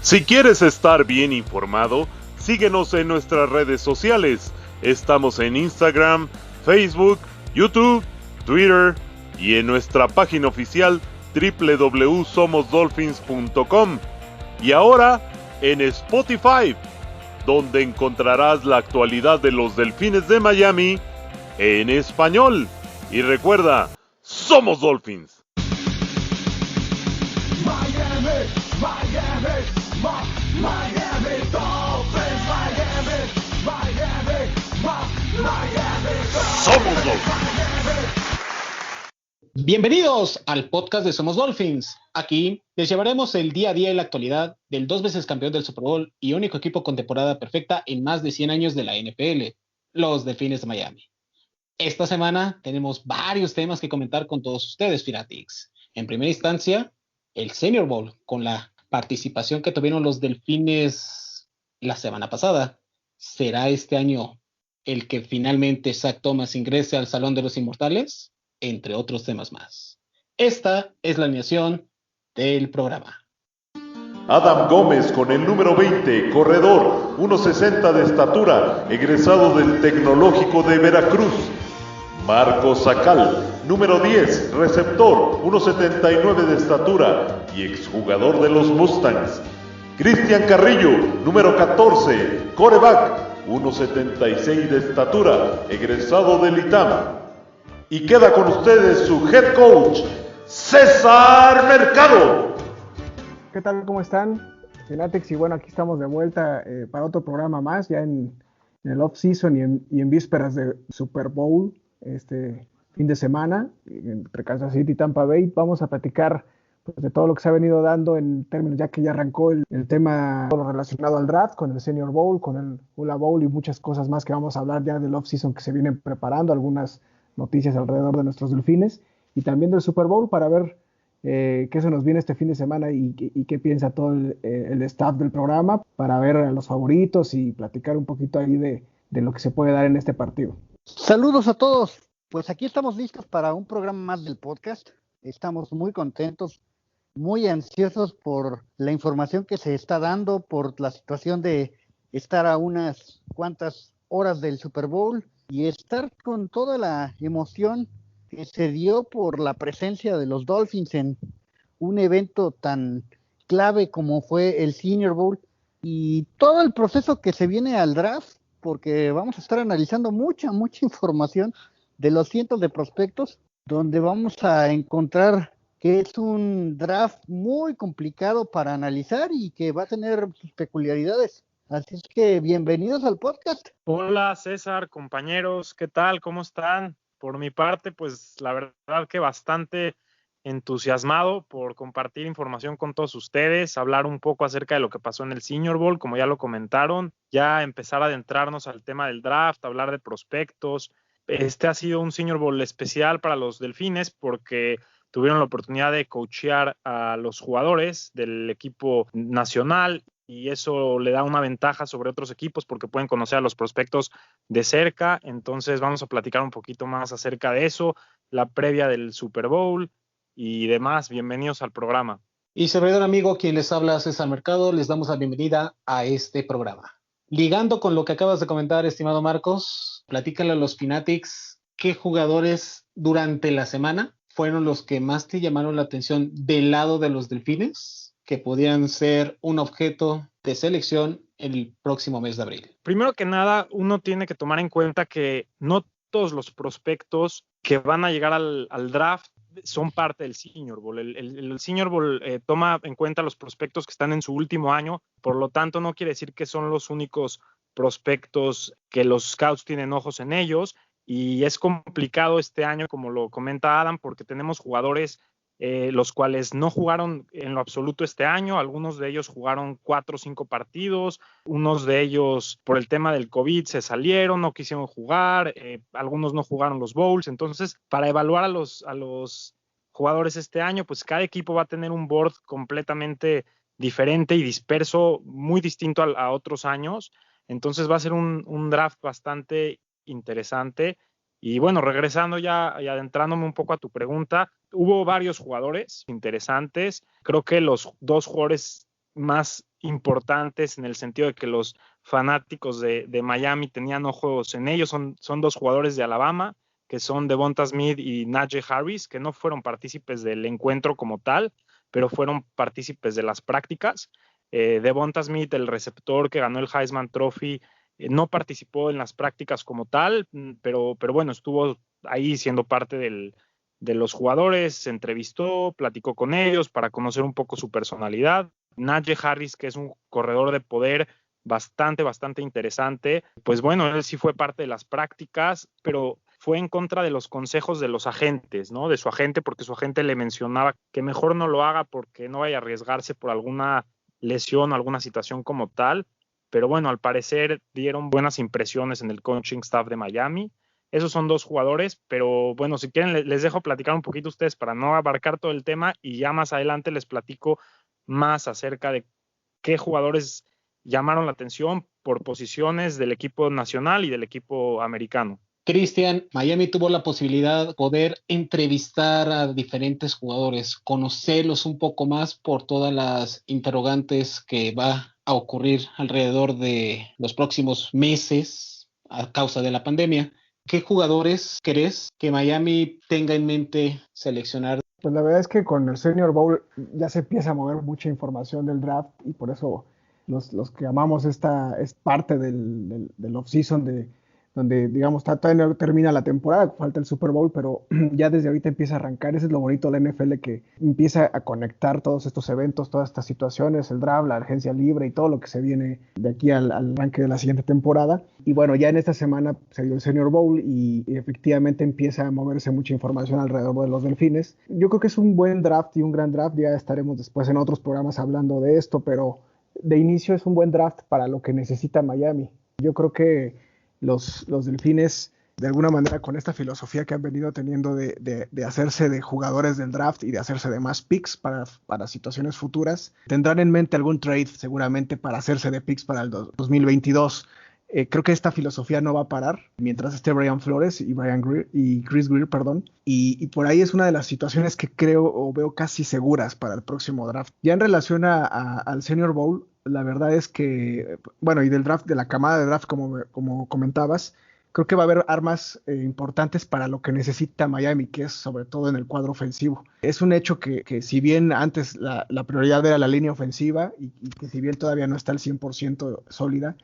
Si quieres estar bien informado, síguenos en nuestras redes sociales. Estamos en Instagram, Facebook, YouTube, Twitter y en nuestra página oficial www.somosdolphins.com. Y ahora en Spotify, donde encontrarás la actualidad de los Delfines de Miami en español. Y recuerda, ¡somos Dolphins! Miami, Miami, Miami Dolphins, Miami, Miami Dolphins. ¡Somos Dolphins! Bienvenidos al podcast de Somos Dolphins. Aquí les llevaremos el día a día y la actualidad del 2 veces campeón del Super Bowl y único equipo con temporada perfecta en más de 100 años de la NFL, los Delfines de Miami. Esta semana tenemos varios temas que comentar con todos ustedes, Fanatics. En primera instancia, el Senior Bowl, con la participación que tuvieron los Delfines la semana pasada. ¿Será este año el que finalmente Zach Thomas ingrese al Salón de los Inmortales? Entre otros temas más. Esta es la alineación del programa. Adam Gómez con el número 20, corredor, 1.60 de estatura, egresado del Tecnológico de Veracruz. Marco Sacal, número 10, receptor, 1.79 de estatura y exjugador de los Mustangs. Cristian Carrillo, número 14, quarterback, 1.76 de estatura, egresado del ITAM. Y queda con ustedes su head coach, César Mercado. ¿Qué tal? ¿Cómo están? Fanatics, y bueno, aquí estamos de vuelta para otro programa más, ya en el off-season y en vísperas de Super Bowl, este fin de semana, entre Kansas City y Tampa Bay. Vamos a platicar pues, de todo lo que se ha venido dando en términos, ya que ya arrancó el tema todo lo relacionado al draft, con el Senior Bowl, con el Hula Bowl y muchas cosas más que vamos a hablar ya del off-season que se vienen preparando, algunas noticias alrededor de nuestros Delfines, y también del Super Bowl para ver qué se nos viene este fin de semana y qué piensa todo el staff del programa, para ver a los favoritos y platicar un poquito ahí de lo que se puede dar en este partido. Saludos a todos, pues aquí estamos listos para un programa más del podcast. Estamos muy contentos, muy ansiosos por la información que se está dando, por la situación de estar a unas cuantas horas del Super Bowl y estar con toda la emoción que se dio por la presencia de los Dolphins en un evento tan clave como fue el Senior Bowl y todo el proceso que se viene al draft, porque vamos a estar analizando mucha información de los cientos de prospectos, donde vamos a encontrar que es un draft muy complicado para analizar y que va a tener sus peculiaridades. Así es que bienvenidos al podcast. Hola César, compañeros, ¿qué tal? ¿Cómo están? Por mi parte, pues la verdad que bastante entusiasmado por compartir información con todos ustedes, hablar un poco acerca de lo que pasó en el Senior Bowl, como ya lo comentaron, ya empezar a adentrarnos al tema del draft, hablar de prospectos. Este ha sido un Senior Bowl especial para los Delfines porque tuvieron la oportunidad de coachear a los jugadores del equipo nacional y eso le da una ventaja sobre otros equipos porque pueden conocer a los prospectos de cerca. Entonces vamos a platicar un poquito más acerca de eso, la previa del Super Bowl y demás. Bienvenidos al programa. Y servidor amigo, quien les habla, César Mercado, les damos la bienvenida a este programa. Ligando con lo que acabas de comentar, estimado Marcos, platícale a los Fanatics qué jugadores durante la semana fueron los que más te llamaron la atención del lado de los Delfines, que podían ser un objeto de selección el próximo mes de abril. Primero que nada, uno tiene que tomar en cuenta que no todos los prospectos que van a llegar al draft son parte del Senior Bowl. El Senior Bowl toma en cuenta los prospectos que están en su último año, por lo tanto no quiere decir que son los únicos prospectos que los scouts tienen ojos en ellos, y es complicado este año, como lo comenta Adam, porque tenemos jugadores los cuales no jugaron en lo absoluto este año. Algunos de ellos jugaron 4 o 5 partidos, unos de ellos por el tema del COVID se salieron, no quisieron jugar, algunos no jugaron los bowls. Entonces, para evaluar a los jugadores este año, pues cada equipo va a tener un board completamente diferente y disperso, muy distinto a otros años. Entonces va a ser un draft bastante interesante. Y bueno, regresando ya y adentrándome un poco a tu pregunta, hubo varios jugadores interesantes. Creo que los dos jugadores más importantes en el sentido de que los fanáticos de Miami tenían ojos en ellos. Son dos jugadores de Alabama, que son Devonta Smith y Najee Harris, que no fueron partícipes del encuentro como tal, pero fueron partícipes de las prácticas. Devonta Smith, el receptor que ganó el Heisman Trophy, no participó en las prácticas como tal, pero bueno, estuvo ahí siendo parte de los jugadores, se entrevistó, platicó con ellos para conocer un poco su personalidad. Najee Harris, que es un corredor de poder bastante interesante, pues bueno, él sí fue parte de las prácticas, pero fue en contra de los consejos de los agentes, ¿no? De su agente, porque su agente le mencionaba que mejor no lo haga porque no vaya a arriesgarse por alguna lesión o alguna situación como tal. Pero bueno, al parecer dieron buenas impresiones en el coaching staff de Miami. Esos son dos jugadores, pero bueno, si quieren les dejo platicar un poquito a ustedes para no abarcar todo el tema y ya más adelante les platico más acerca de qué jugadores llamaron la atención por posiciones del equipo nacional y del equipo americano. Cristian, Miami tuvo la posibilidad de poder entrevistar a diferentes jugadores, conocerlos un poco más por todas las interrogantes que va a ocurrir alrededor de los próximos meses a causa de la pandemia. ¿Qué jugadores crees que Miami tenga en mente seleccionar? Pues la verdad es que con el Senior Bowl ya se empieza a mover mucha información del draft y por eso los que amamos esta es parte del off-season donde, digamos, todavía no termina la temporada, falta el Super Bowl, pero ya desde ahorita empieza a arrancar. Eso es lo bonito de la NFL, que empieza a conectar todos estos eventos, todas estas situaciones, el draft, la agencia libre y todo lo que se viene de aquí al arranque de la siguiente temporada. Y bueno, ya en esta semana se dio el Senior Bowl y efectivamente empieza a moverse mucha información alrededor de los Delfines. Yo creo que es un buen draft y un gran draft. Ya estaremos después en otros programas hablando de esto, pero de inicio es un buen draft para lo que necesita Miami. Yo creo que los Delfines, de alguna manera, con esta filosofía que han venido teniendo de hacerse de jugadores del draft y de hacerse de más picks para situaciones futuras, tendrán en mente algún trade seguramente para hacerse de picks para el 2022. Creo que esta filosofía no va a parar mientras esté Brian Flores y Chris Greer, y por ahí es una de las situaciones que creo o veo casi seguras para el próximo draft. Ya en relación al Senior Bowl, la verdad es que, bueno, y del draft, de la camada de draft, como comentabas, creo que va a haber armas importantes para lo que necesita Miami, que es sobre todo en el cuadro ofensivo. Es un hecho que si bien antes la prioridad era la línea ofensiva y que si bien todavía no está al 100% sólida,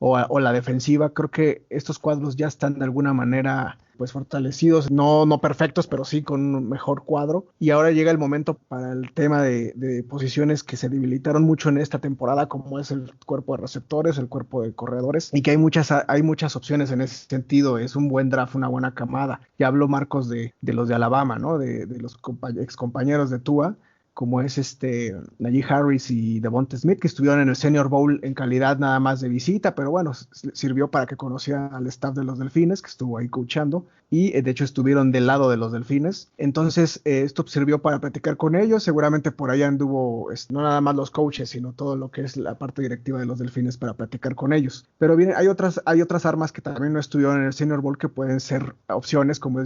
o la defensiva, creo que estos cuadros ya están de alguna manera pues fortalecidos, no perfectos, pero sí con un mejor cuadro. Y ahora llega el momento para el tema de posiciones que se debilitaron mucho en esta temporada, como es el cuerpo de receptores, el cuerpo de corredores, y que hay muchas opciones en ese sentido. Es un buen draft, una buena camada. Ya habló Marcos de los de Alabama, ¿no? De los ex compañeros de Tua, como es Najee Harris y Devonta Smith, que estuvieron en el Senior Bowl en calidad nada más de visita, pero bueno, sirvió para que conocieran al staff de los Delfines, que estuvo ahí coachando, y de hecho estuvieron del lado de los Delfines. Entonces esto sirvió para platicar con ellos. Seguramente por ahí anduvo no nada más los coaches, sino todo lo que es la parte directiva de los Delfines para platicar con ellos. Pero bien, hay otras armas que también no estuvieron en el Senior Bowl que pueden ser opciones, como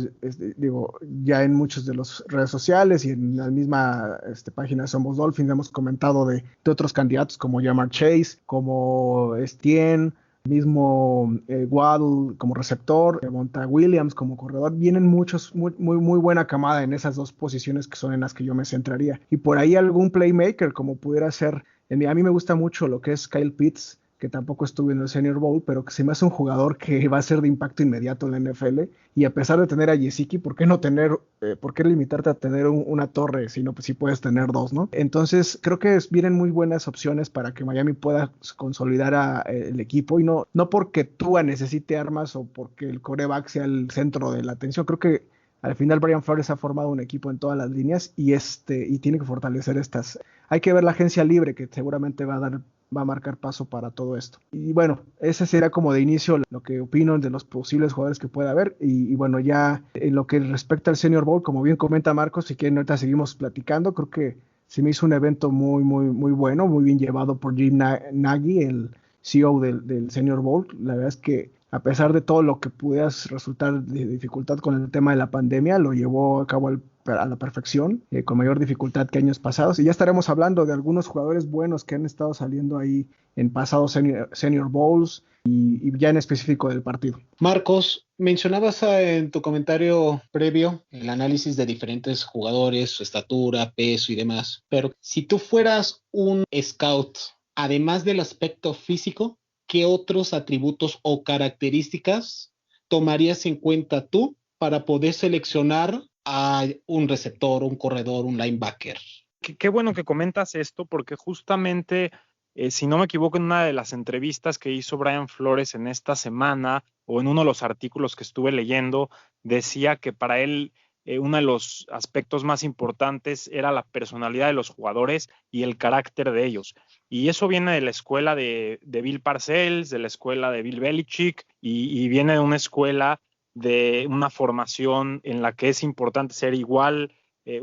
digo, ya en muchos de las redes sociales y en la misma página de Somos Dolphins hemos comentado de otros candidatos como Ja'Marr Chase, como Etienne, mismo Waddle como receptor, Monta Williams como corredor. Vienen muchos, muy buena camada en esas dos posiciones que son en las que yo me centraría. Y por ahí algún playmaker como pudiera ser, a mí me gusta mucho lo que es Kyle Pitts, que tampoco estuvo en el Senior Bowl, pero que se me hace un jugador que va a ser de impacto inmediato en la NFL. Y a pesar de tener a Gesicki, ¿por qué limitarte a tener una torre si puedes tener dos, ¿no? Entonces creo que vienen muy buenas opciones para que Miami pueda consolidar el equipo, y no porque Tua necesite armas o porque el quarterback sea el centro de la atención. Creo que al final Brian Flores ha formado un equipo en todas las líneas y tiene que fortalecer estas. Hay que ver la agencia libre, que seguramente va a marcar paso para todo esto. Y bueno, ese será como de inicio lo que opino de los posibles jugadores que pueda haber. Y bueno, ya en lo que respecta al Senior Bowl, como bien comenta Marcos, si quieren ahorita seguimos platicando. Creo que se me hizo un evento muy bueno, muy bien llevado por Jim Nagy, el CEO del Senior Bowl. La verdad es que a pesar de todo lo que pudieras resultar de dificultad con el tema de la pandemia, lo llevó a cabo a la perfección, con mayor dificultad que años pasados. Y ya estaremos hablando de algunos jugadores buenos que han estado saliendo ahí en pasados senior Bowls y ya en específico del partido. Marcos, mencionabas en tu comentario previo el análisis de diferentes jugadores, su estatura, peso y demás, pero si tú fueras un scout, además del aspecto físico, ¿qué otros atributos o características tomarías en cuenta tú para poder seleccionar a un receptor, un corredor, un linebacker? Qué bueno que comentas esto, porque justamente, si no me equivoco, en una de las entrevistas que hizo Brian Flores en esta semana, o en uno de los artículos que estuve leyendo, decía que para él uno de los aspectos más importantes era la personalidad de los jugadores y el carácter de ellos. Y eso viene de la escuela de Bill Parcells, de la escuela de Bill Belichick, y viene de una escuela de una formación en la que es importante ser igual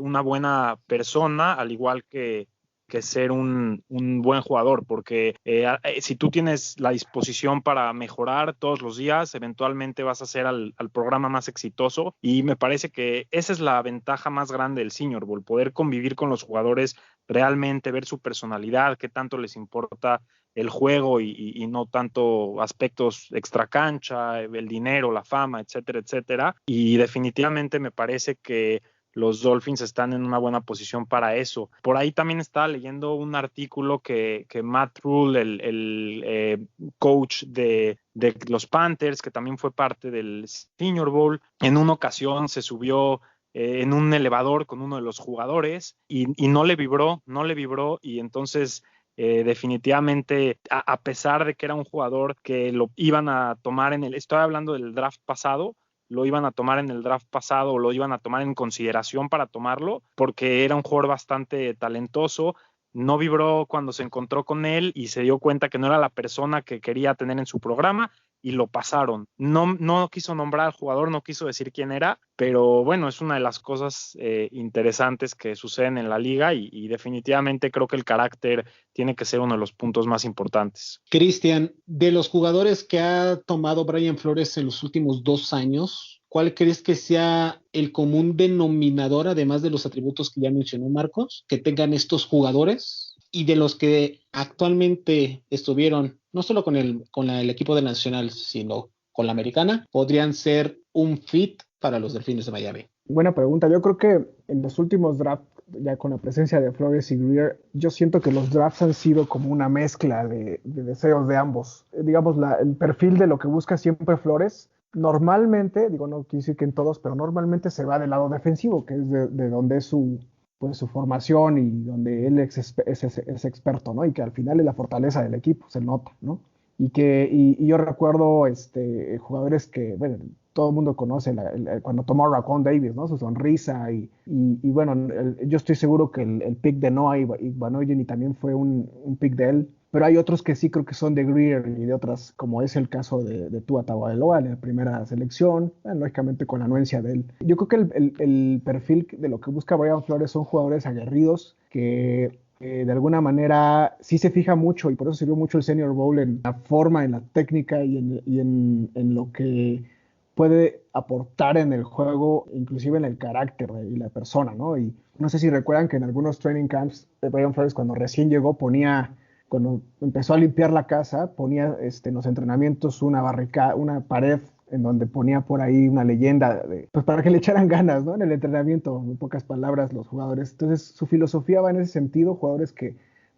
una buena persona, al igual que ser un buen jugador, porque si tú tienes la disposición para mejorar todos los días, eventualmente vas a ser al programa más exitoso, y me parece que esa es la ventaja más grande del Senior Bowl, poder convivir con los jugadores realmente, ver su personalidad, qué tanto les importa el juego y no tanto aspectos extracancha, el dinero, la fama, etcétera, etcétera. Y definitivamente me parece que los Dolphins están en una buena posición para eso. Por ahí también estaba leyendo un artículo que Matt Rule, el coach de los Panthers, que también fue parte del Senior Bowl, en una ocasión se subió en un elevador con uno de los jugadores y no le vibró, y entonces definitivamente, a pesar de que era un jugador que lo iban a tomar estoy hablando del draft pasado, lo iban a tomar en el draft pasado o lo iban a tomar en consideración para tomarlo, porque era un jugador bastante talentoso, no vibró cuando se encontró con él y se dio cuenta que no era la persona que quería tener en su programa y lo pasaron. No quiso nombrar al jugador, no quiso decir quién era, pero bueno, es una de las cosas interesantes que suceden en la liga y definitivamente creo que el carácter tiene que ser uno de los puntos más importantes. Cristian, de los jugadores que ha tomado Brian Flores en los últimos 2 años, ¿cuál crees que sea el común denominador, además de los atributos que ya mencionó Marcos, que tengan estos jugadores? Y de los que actualmente estuvieron, no solo con el equipo de la Nacional, sino con la americana, podrían ser un fit para los Delfines de Miami. Buena pregunta. Yo creo que en los últimos drafts, ya con la presencia de Flores y Greer, yo siento que los drafts han sido como una mezcla de deseos de ambos. Digamos, el perfil de lo que busca siempre Flores, normalmente, digo, no quiero decir que en todos, pero normalmente se va del lado defensivo, que es de donde es su formación y donde él es experto, ¿no? Y que al final es la fortaleza del equipo, se nota, ¿no? Y yo recuerdo jugadores que, bueno, todo el mundo conoce cuando tomó Raquan Davis, ¿no? Su sonrisa y bueno, yo estoy seguro que el pick de Noah Igbinoghene también fue un pick de él, pero hay otros que sí creo que son de Greer y de otras, como es el caso de Tua Tagovailoa en la primera selección, lógicamente con la anuencia de él. Yo creo que el perfil de lo que busca Brian Flores son jugadores aguerridos que de alguna manera sí se fija mucho, y por eso sirvió mucho el Senior Bowl en la forma, en la técnica y en lo que puede aportar en el juego, inclusive en el carácter y la persona, ¿no? Y no sé si recuerdan que en algunos training camps de Brian Flores, cuando recién llegó, cuando empezó a limpiar la casa, ponía en los entrenamientos una pared en donde ponía por ahí una leyenda, pues para que le echaran ganas, ¿no? En el entrenamiento, en pocas palabras, los jugadores. Entonces, su filosofía va en ese sentido, jugadores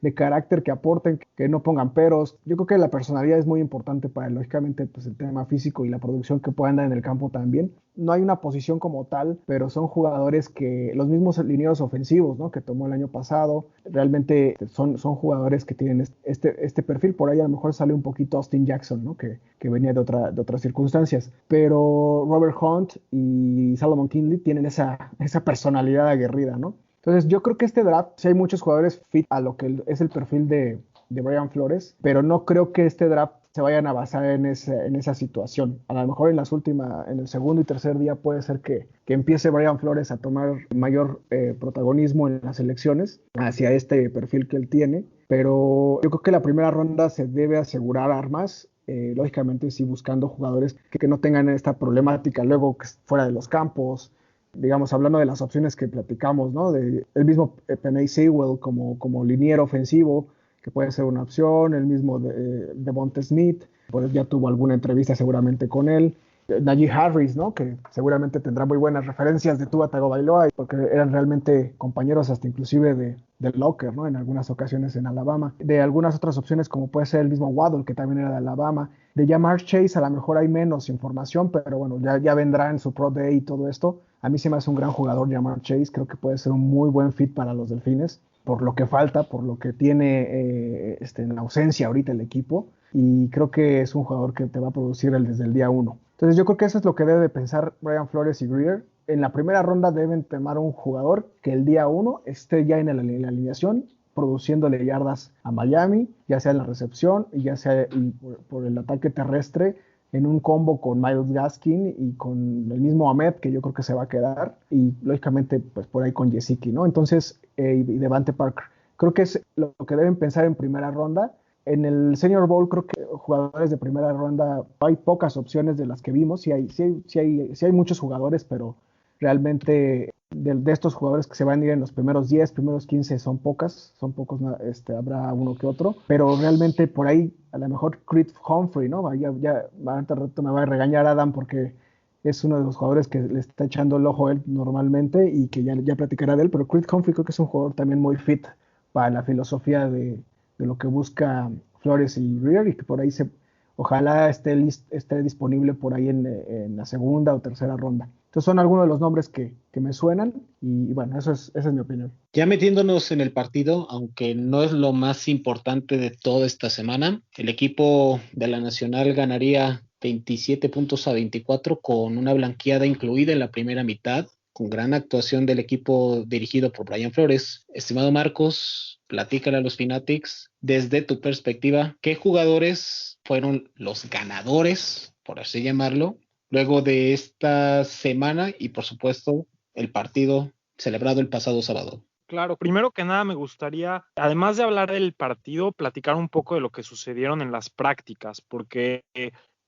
de carácter, que aporten, que no pongan peros. Yo creo que la personalidad es muy importante para, lógicamente, pues el tema físico y la producción que puedan dar en el campo también. No hay una posición como tal, pero son jugadores que, los mismos linieros ofensivos, ¿no? Que tomó el año pasado, realmente son jugadores que tienen este perfil. Por ahí a lo mejor sale un poquito Austin Jackson, ¿no? Que venía de otras circunstancias. Pero Robert Hunt y Solomon Kindley tienen esa personalidad aguerrida, ¿no? Entonces yo creo que este draft, sí hay muchos jugadores fit a lo que es el perfil de Brian Flores, pero no creo que este draft se vayan a basar en esa situación. A lo mejor en el segundo y tercer día puede ser que empiece Brian Flores a tomar mayor protagonismo en las elecciones hacia este perfil que él tiene, pero yo creo que la primera ronda se debe asegurar armas lógicamente sí buscando jugadores que no tengan esta problemática luego fuera de los campos, digamos, hablando de las opciones que platicamos, ¿no? De el mismo Penei Sewell como liniero ofensivo, que puede ser una opción, el mismo de Devonta Smith, pues ya tuvo alguna entrevista seguramente con él. Najee Harris, ¿no? Que seguramente tendrá muy buenas referencias de Tua Tagovailoa, porque eran realmente compañeros hasta inclusive de Locker, ¿no? En algunas ocasiones en Alabama. De algunas otras opciones, como puede ser el mismo Waddle, que también era de Alabama. De Ja'Marr Chase, a lo mejor hay menos información, pero bueno, ya vendrá en su Pro Day y todo esto. A mí se me hace un gran jugador Ja'Marr Chase, creo que puede ser un muy buen fit para los Delfines, por lo que falta, por lo que tiene en ausencia ahorita el equipo, y creo que es un jugador que te va a producir desde el día 1. Entonces yo creo que eso es lo que debe de pensar Brian Flores y Grier. En la primera ronda deben tomar un jugador que el día 1 esté ya en la alineación, produciéndole yardas a Miami, ya sea en la recepción y ya sea por el ataque terrestre, en un combo con Myles Gaskin y con el mismo Ahmed, que yo creo que se va a quedar, y lógicamente pues por ahí con Gesicki, ¿no? Entonces, y Devante Parker. Creo que es lo que deben pensar en primera ronda. En el Senior Bowl creo que jugadores de primera ronda hay pocas opciones de las que vimos, sí hay muchos jugadores, pero realmente de estos jugadores que se van a ir en los primeros 10, primeros 15 son pocos, habrá uno que otro, pero realmente por ahí a lo mejor Creed Humphrey, ¿no? Ya ahorita rato me va a regañar Adam porque es uno de los jugadores que le está echando el ojo a él normalmente y que ya platicará de él, pero Creed Humphrey creo que es un jugador también muy fit para la filosofía de lo que busca Flores y Grier, y que por ahí ojalá esté disponible por ahí en la segunda o tercera ronda. Entonces son algunos de los nombres que me suenan y bueno, esa es mi opinión. Ya metiéndonos en el partido, aunque no es lo más importante de toda esta semana, el equipo de la Nacional ganaría 27-24 con una blanqueada incluida en la primera mitad, con gran actuación del equipo dirigido por Brian Flores. Estimado Marcos, platícale a los Fanatics desde tu perspectiva, ¿qué jugadores fueron los ganadores, por así llamarlo, luego de esta semana y por supuesto el partido celebrado el pasado sábado? Claro, primero que nada me gustaría, además de hablar del partido, platicar un poco de lo que sucedieron en las prácticas, porque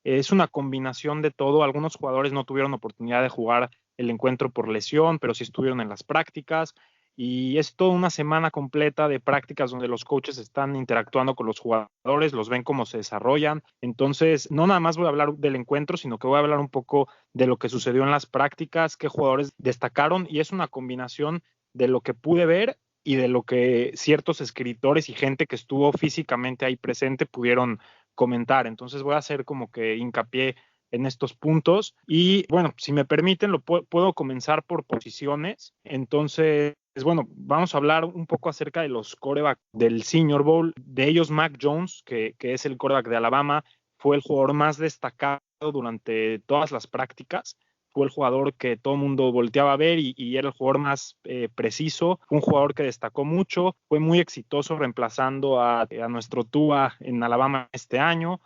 es una combinación de todo. Algunos jugadores no tuvieron oportunidad de jugar el encuentro por lesión, pero sí estuvieron en las prácticas. Y es toda una semana completa de prácticas donde los coaches están interactuando con los jugadores, los ven cómo se desarrollan. Entonces, no nada más voy a hablar del encuentro, sino que voy a hablar un poco de lo que sucedió en las prácticas, qué jugadores destacaron, y es una combinación de lo que pude ver y de lo que ciertos escritores y gente que estuvo físicamente ahí presente pudieron comentar. Entonces voy a hacer como que hincapié en estos puntos y bueno, si me permiten, puedo comenzar por posiciones. Entonces, bueno, vamos a hablar un poco acerca de los quarterbacks del Senior Bowl. De ellos, Mac Jones, que es el quarterback de Alabama, fue el jugador más destacado durante todas las prácticas. Fue el jugador que todo el mundo volteaba a ver y era el jugador más preciso, un jugador que destacó mucho, fue muy exitoso reemplazando a nuestro Tua en Alabama este año,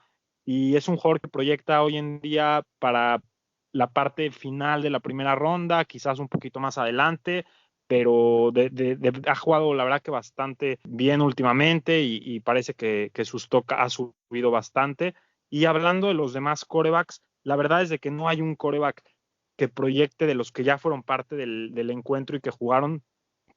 y es un jugador que proyecta hoy en día para la parte final de la primera ronda, quizás un poquito más adelante, pero ha jugado la verdad que bastante bien últimamente y parece que su stock ha subido bastante. Y hablando de los demás quarterbacks, la verdad es de que no hay un quarterback que proyecte de los que ya fueron parte del encuentro y que jugaron,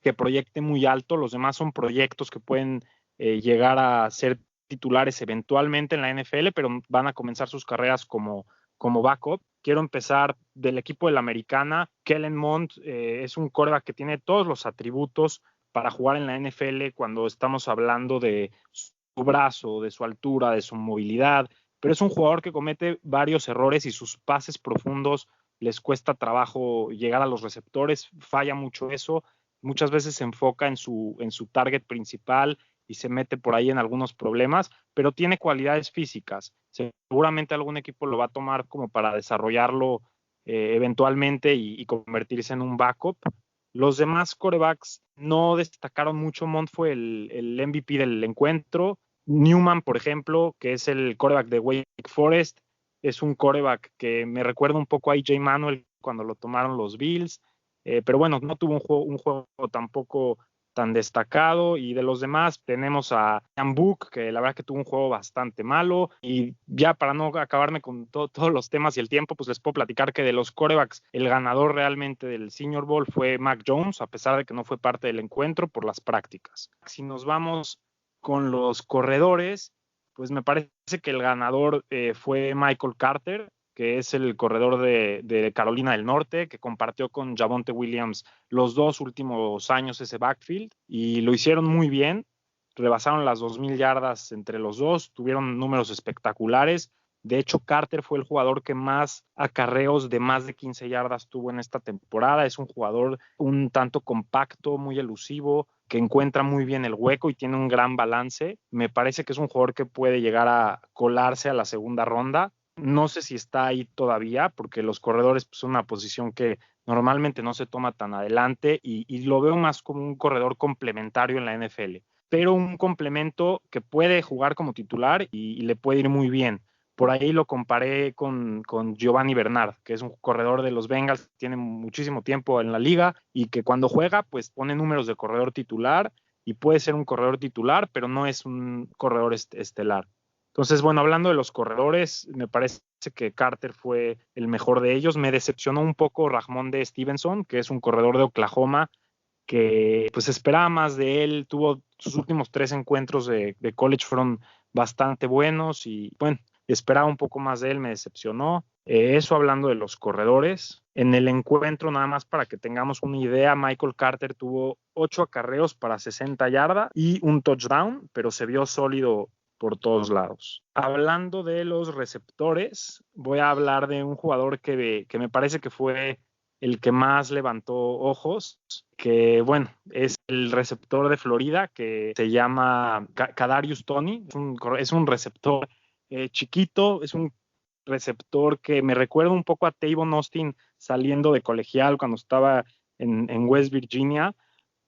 que proyecte muy alto. Los demás son proyectos que pueden llegar a ser titulares eventualmente en la NFL, pero van a comenzar sus carreras como backup. Quiero empezar del equipo de la Americana. Kellen Mond es un quarterback que tiene todos los atributos para jugar en la NFL cuando estamos hablando de su brazo, de su altura, de su movilidad, pero es un jugador que comete varios errores y sus pases profundos les cuesta trabajo llegar a los receptores, falla mucho eso, muchas veces se enfoca en su target principal y se mete por ahí en algunos problemas, pero tiene cualidades físicas. Seguramente algún equipo lo va a tomar como para desarrollarlo eventualmente y convertirse en un backup. Los demás quarterbacks no destacaron mucho. Mond fue el MVP del encuentro. Newman, por ejemplo, que es el quarterback de Wake Forest, es un quarterback que me recuerda un poco a AJ Manuel cuando lo tomaron los Bills, pero bueno, no tuvo un juego tampoco tan destacado, y de los demás tenemos a Ian Book, que la verdad que tuvo un juego bastante malo, y ya para no acabarme con todos los temas y el tiempo, pues les puedo platicar que de los quarterbacks, el ganador realmente del Senior Bowl fue Mac Jones, a pesar de que no fue parte del encuentro por las prácticas. Si nos vamos con los corredores, pues me parece que el ganador fue Michael Carter, que es el corredor de Carolina del Norte, que compartió con Javonte Williams los 2 últimos años ese backfield, y lo hicieron muy bien, rebasaron las 2,000 yardas entre los dos, tuvieron números espectaculares. De hecho, Carter fue el jugador que más acarreos de más de 15 yardas tuvo en esta temporada. Es un jugador un tanto compacto, muy elusivo, que encuentra muy bien el hueco y tiene un gran balance. Me parece que es un jugador que puede llegar a colarse a la segunda ronda. No sé si está ahí todavía, porque los corredores pues, son una posición que normalmente no se toma tan adelante, y lo veo más como un corredor complementario en la NFL, pero un complemento que puede jugar como titular y le puede ir muy bien. Por ahí lo comparé con Giovanni Bernard, que es un corredor de los Bengals, tiene muchísimo tiempo en la liga y que cuando juega, pues pone números de corredor titular y puede ser un corredor titular, pero no es un corredor estelar. Entonces, bueno, hablando de los corredores, me parece que Carter fue el mejor de ellos. Me decepcionó un poco Rajmonde Stevenson, que es un corredor de Oklahoma, que pues esperaba más de él. Tuvo sus últimos 3 encuentros de college, fueron bastante buenos y bueno, esperaba un poco más de él, me decepcionó. Eso hablando de los corredores. En el encuentro, nada más para que tengamos una idea, Michael Carter tuvo 8 acarreos para 60 yardas y un touchdown, pero se vio sólido por todos lados. Hablando de los receptores, voy a hablar de un jugador que me parece que fue el que más levantó ojos, que bueno, es el receptor de Florida, que se llama Kadarius Toney. Es un receptor chiquito, es un receptor que me recuerda un poco a Tavon Austin saliendo de colegial cuando estaba en West Virginia,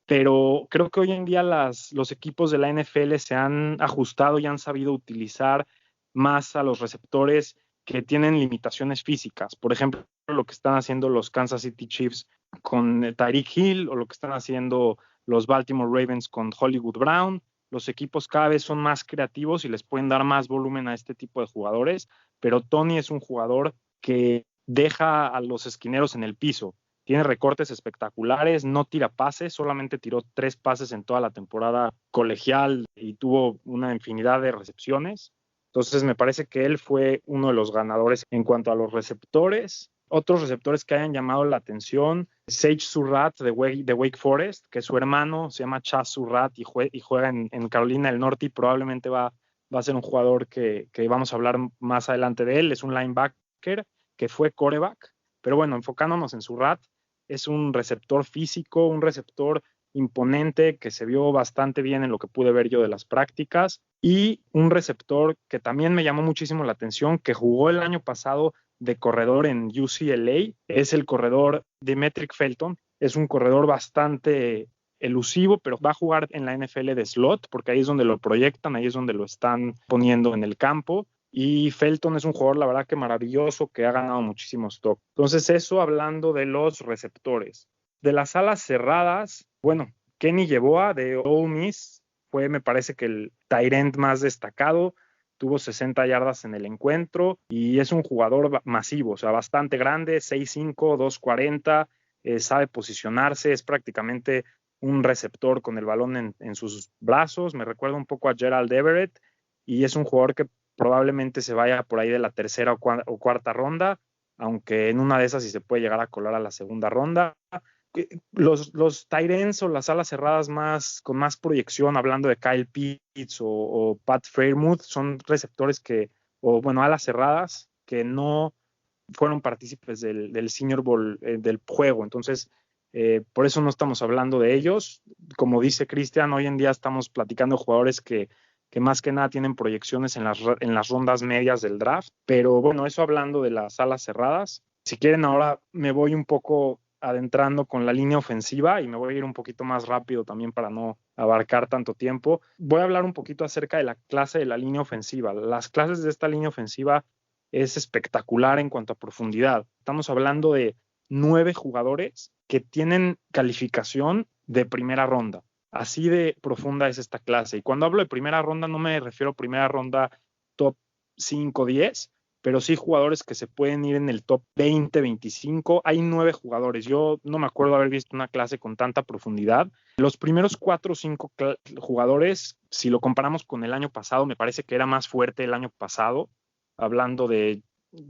pero creo que hoy en día los equipos de la NFL se han ajustado y han sabido utilizar más a los receptores que tienen limitaciones físicas. Por ejemplo, lo que están haciendo los Kansas City Chiefs con Tyreek Hill, o lo que están haciendo los Baltimore Ravens con Hollywood Brown. Los equipos cada vez son más creativos y les pueden dar más volumen a este tipo de jugadores, pero Toney es un jugador que deja a los esquineros en el piso. Tiene recortes espectaculares, no tira pases, solamente tiró 3 pases en toda la temporada colegial y tuvo una infinidad de recepciones. Entonces me parece que él fue uno de los ganadores en cuanto a los receptores. Otros receptores que hayan llamado la atención, Sage Surratt de Wake Forest, que su hermano se llama Chaz Surratt y juega en Carolina del Norte, y probablemente va a ser un jugador que vamos a hablar más adelante de él. Es un linebacker que fue quarterback, pero bueno, enfocándonos en Surratt, es un receptor físico, un receptor imponente que se vio bastante bien en lo que pude ver yo de las prácticas, y un receptor que también me llamó muchísimo la atención, que jugó el año pasado de corredor en UCLA, es el corredor Demetric Felton. Es un corredor bastante elusivo, pero va a jugar en la NFL de slot, porque ahí es donde lo proyectan, ahí es donde lo están poniendo en el campo. Y Felton es un jugador, la verdad, que maravilloso, que ha ganado muchísimos toques. Entonces, eso hablando de los receptores. De las alas cerradas, bueno, Kenny Yeboah de Ole Miss fue, me parece, que el tight end más destacado. Tuvo 60 yardas en el encuentro y es un jugador masivo, o sea, bastante grande, 6'5", 240, sabe posicionarse, es prácticamente un receptor con el balón en sus brazos. Me recuerda un poco a Gerald Everett, y es un jugador que probablemente se vaya por ahí de la tercera o cuarta ronda, aunque en una de esas sí se puede llegar a colar a la segunda ronda. Los tight ends o las alas cerradas con más proyección, hablando de Kyle Pitts o Pat Freiermuth, son receptores alas cerradas que no fueron partícipes del Senior Bowl del juego. Entonces, por eso no estamos hablando de ellos. Como dice Cristian, hoy en día estamos platicando de jugadores que más que nada tienen proyecciones en las rondas medias del draft. Pero bueno, eso hablando de las alas cerradas. Si quieren, ahora me voy un poco adentrando con la línea ofensiva y me voy a ir un poquito más rápido también para no abarcar tanto tiempo. Voy a hablar un poquito acerca de la clase de la línea ofensiva. Las clases de esta línea ofensiva es espectacular en cuanto a profundidad. Estamos hablando de 9 jugadores que tienen calificación de primera ronda. Así de profunda es esta clase. Y cuando hablo de primera ronda, no me refiero a primera ronda top 5, 10, pero sí jugadores que se pueden ir en el top 20, 25. Hay 9 jugadores. Yo no me acuerdo haber visto una clase con tanta profundidad. Los primeros 4 o 5 jugadores, si lo comparamos con el año pasado, me parece que era más fuerte el año pasado, hablando de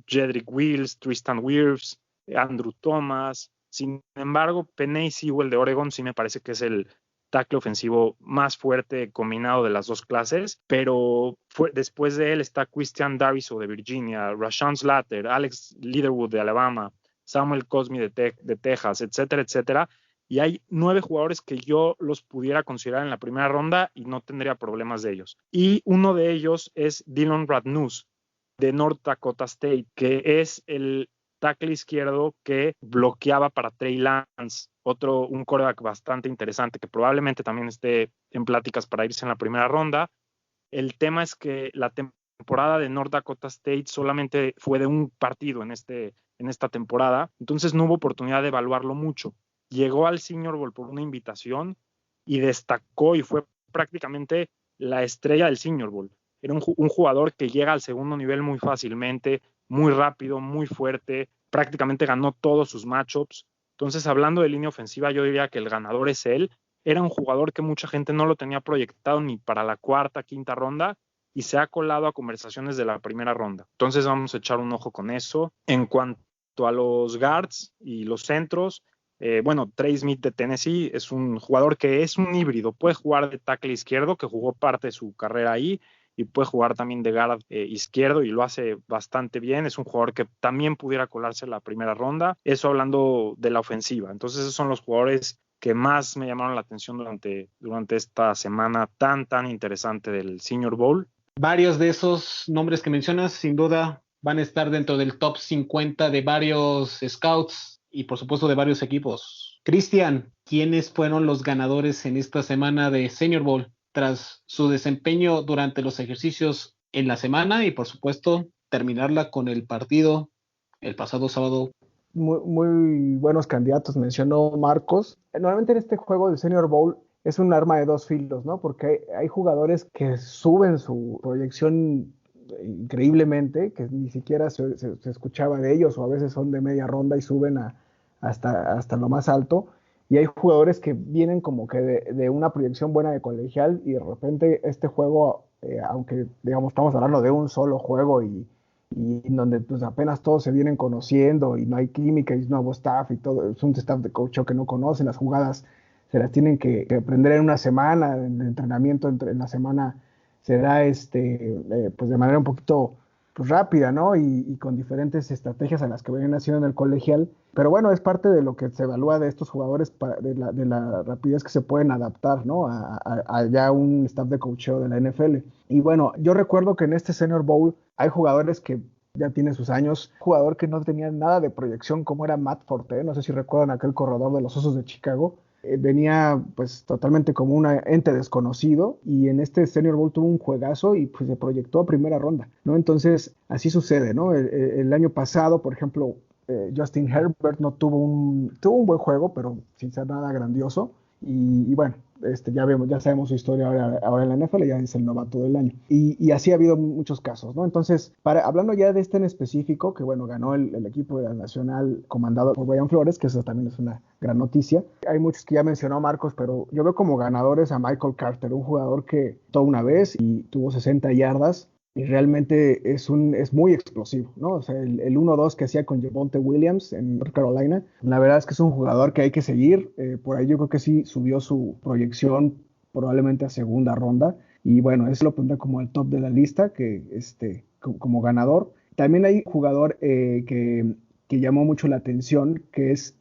Jedrick Wills, Tristan Wirfs, Andrew Thomas. Sin embargo, Penei Sewell de Oregon sí me parece que es el tackle ofensivo más fuerte combinado de las dos clases, pero después de él está Christian Darrisaw de Virginia, Rashawn Slater, Alex Leatherwood de Alabama, Samuel Cosmi de Texas, etcétera, etcétera. Y hay 9 jugadores que yo los pudiera considerar en la primera ronda y no tendría problemas de ellos. Y uno de ellos es Dylan Radnus de North Dakota State, que es el tackle izquierdo que bloqueaba para Trey Lance, un quarterback bastante interesante que probablemente también esté en pláticas para irse en la primera ronda. El tema es que la temporada de North Dakota State solamente fue de un partido en esta temporada, entonces no hubo oportunidad de evaluarlo mucho. Llegó al Senior Bowl por una invitación y destacó y fue prácticamente la estrella del Senior Bowl. Era un jugador que llega al segundo nivel muy fácilmente, muy rápido, muy fuerte, prácticamente ganó todos sus matchups. Entonces, hablando de línea ofensiva, yo diría que el ganador es él. Era un jugador que mucha gente no lo tenía proyectado ni para la cuarta, quinta ronda y se ha colado a conversaciones de la primera ronda. Entonces, vamos a echar un ojo con eso. En cuanto a los guards y los centros, Trey Smith de Tennessee es un jugador que es un híbrido. Puede jugar de tackle izquierdo, que jugó parte de su carrera ahí, y puede jugar también de guard izquierdo y lo hace bastante bien. Es un jugador que también pudiera colarse en la primera ronda. Eso hablando de la ofensiva. Entonces esos son los jugadores que más me llamaron la atención durante esta semana tan interesante del Senior Bowl. Varios de esos nombres que mencionas sin duda van a estar dentro del top 50 de varios scouts y por supuesto de varios equipos. Cristian, ¿quiénes fueron los ganadores en esta semana de Senior Bowl tras su desempeño durante los ejercicios en la semana y por supuesto terminarla con el partido el pasado sábado? Muy buenos candidatos, mencionó Marcos. Normalmente en este juego de Senior Bowl es un arma de dos filos, ¿no? Porque hay jugadores que suben su proyección increíblemente, que ni siquiera se escuchaba de ellos, o a veces son de media ronda y suben hasta lo más alto. Y hay jugadores que vienen como que de una proyección buena de colegial y de repente este juego, aunque digamos estamos hablando de un solo juego y donde pues apenas todos se vienen conociendo y no hay química y es nuevo staff y todo, es un staff de coach que no conocen, las jugadas se las tienen que aprender en una semana, el entrenamiento en la semana se da pues de manera un poquito pues rápida, ¿no? Y con diferentes estrategias a las que vienen haciendo en el colegial. Pero bueno, es parte de lo que se evalúa de estos jugadores, de la rapidez que se pueden adaptar, ¿no? A ya un staff de coacheo de la NFL. Y bueno, yo recuerdo que en este Senior Bowl hay jugadores que ya tienen sus años. Un jugador que no tenía nada de proyección como era Matt Forte, no sé si recuerdan aquel corredor de los Osos de Chicago. Venía pues totalmente como un ente desconocido y en este Senior Bowl tuvo un juegazo y pues se proyectó a primera ronda, ¿no? Entonces así sucede, ¿no? El año pasado, por ejemplo, Justin Herbert no tuvo un buen juego, pero sin ser nada grandioso. Y bueno, ya sabemos su historia ahora en la NFL, ya es el novato del año. Y así ha habido muchos casos, ¿no? Entonces, hablando ya de este en específico, que bueno, ganó el equipo de la Nacional comandado por Brian Flores, que eso también es una gran noticia. Hay muchos que ya mencionó Marcos, pero yo veo como ganadores a Michael Carter, un jugador que toda una vez y tuvo 60 yardas. Y realmente es muy explosivo, ¿no? O sea, el 1-2 que hacía con Javonte Williams en North Carolina, la verdad es que es un jugador que hay que seguir. Por ahí yo creo que sí subió su proyección probablemente a segunda ronda. Y bueno, eso lo pondrá como el top de la lista, que como ganador. También hay un jugador que llamó mucho la atención, que es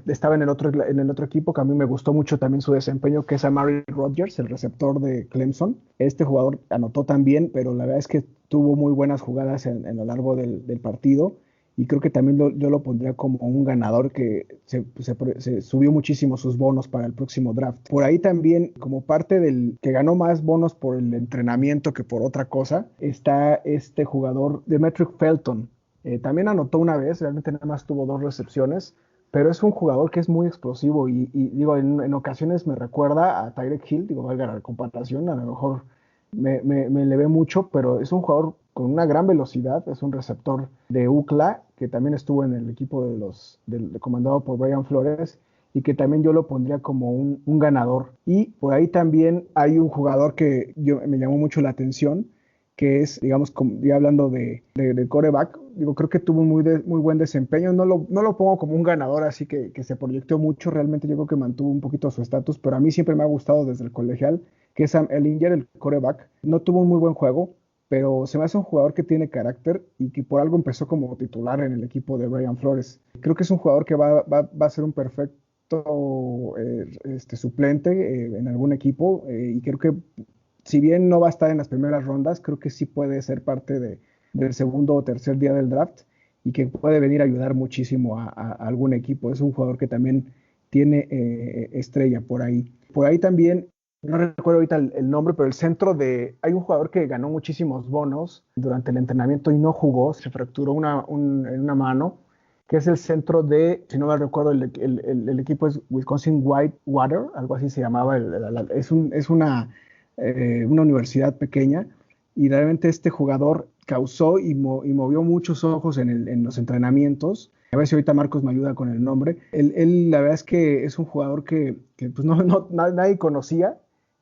estaba en el otro equipo, que a mí me gustó mucho también su desempeño, que es Amari Rodgers, el receptor de Clemson. Este jugador anotó también, pero la verdad es que tuvo muy buenas jugadas en lo largo del partido, y creo que también yo lo pondría como un ganador que se subió muchísimo sus bonos para el próximo draft. Por ahí también, como parte del que ganó más bonos por el entrenamiento que por otra cosa, está este jugador Demetric Felton. También anotó una vez, realmente nada más tuvo 2 recepciones, pero es un jugador que es muy explosivo y digo, en ocasiones me recuerda a Tyreek Hill, digo, valga la comparación, a lo mejor me le ve mucho, pero es un jugador con una gran velocidad, es un receptor de UCLA, que también estuvo en el equipo comandado por Brian Flores, y que también yo lo pondría como un ganador. Y por ahí también hay un jugador que me llamó mucho la atención, que es, digamos, ya hablando de quarterback, digo, creo que tuvo un muy buen desempeño. No lo pongo como un ganador, así que se proyectó mucho. Realmente yo creo que mantuvo un poquito su estatus, pero a mí siempre me ha gustado desde el colegial, que es Sam Ehlinger, el quarterback. No tuvo un muy buen juego, pero se me hace un jugador que tiene carácter y que por algo empezó como titular en el equipo de Brian Flores. Creo que es un jugador que va a ser un perfecto suplente en algún equipo, y creo que si bien no va a estar en las primeras rondas, creo que sí puede ser parte del segundo o tercer día del draft y que puede venir a ayudar muchísimo a algún equipo. Es un jugador que también tiene estrella por ahí. Por ahí también, no recuerdo ahorita el nombre, pero hay un jugador que ganó muchísimos bonos durante el entrenamiento y no jugó, se fracturó en una mano, que es el centro si no me recuerdo, el equipo es Wisconsin Whitewater, algo así se llamaba, es una universidad pequeña, y realmente este jugador causó y movió muchos ojos en los entrenamientos. A ver si ahorita Marcos me ayuda con el nombre. Él la verdad es que es un jugador que pues nadie conocía,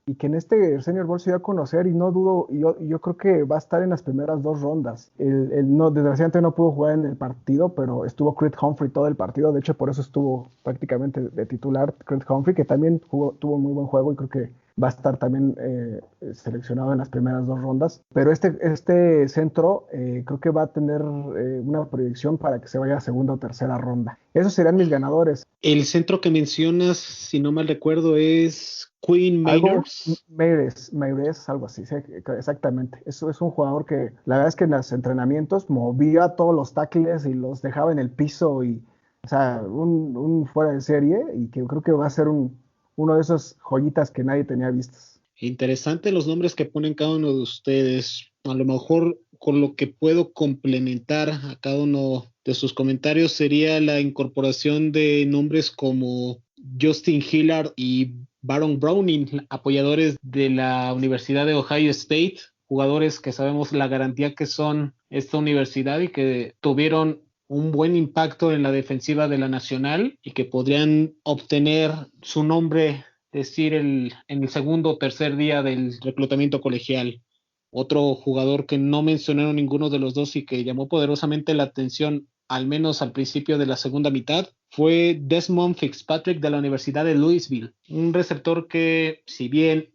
y que en este Senior Bowl se dio a conocer, y no dudo, yo creo que va a estar en las primeras 2 rondas. Desgraciadamente no pudo jugar en el partido, pero estuvo Creed Humphrey todo el partido. De hecho, por eso estuvo prácticamente de titular Creed Humphrey, que también tuvo muy buen juego, y creo que va a estar también seleccionado en las primeras 2 rondas. Pero este centro creo que va a tener una proyección para que se vaya a segunda o tercera ronda. Esos serían mis ganadores. El centro que mencionas, si no mal recuerdo, es Quinn Meinerz. Meinerz, algo así, sí, exactamente. Eso es un jugador que la verdad es que en los entrenamientos movía a todos los tackles y los dejaba en el piso, o sea, un fuera de serie, y que creo que va a ser uno de esos joyitas que nadie tenía vistas. Interesante los nombres que ponen cada uno de ustedes. A lo mejor con lo que puedo complementar a cada uno de sus comentarios sería la incorporación de nombres como Justin Hillard y Baron Browning, apoyadores de la Universidad de Ohio State, jugadores que sabemos la garantía que son esta universidad y que tuvieron un buen impacto en la defensiva de la Nacional y que podrían obtener su nombre, decir, en el segundo o tercer día del reclutamiento colegial. Otro jugador que no mencionaron ninguno de los dos y que llamó poderosamente la atención, al menos al principio de la segunda mitad, fue Desmond Fitzpatrick de la Universidad de Louisville, un receptor que, si bien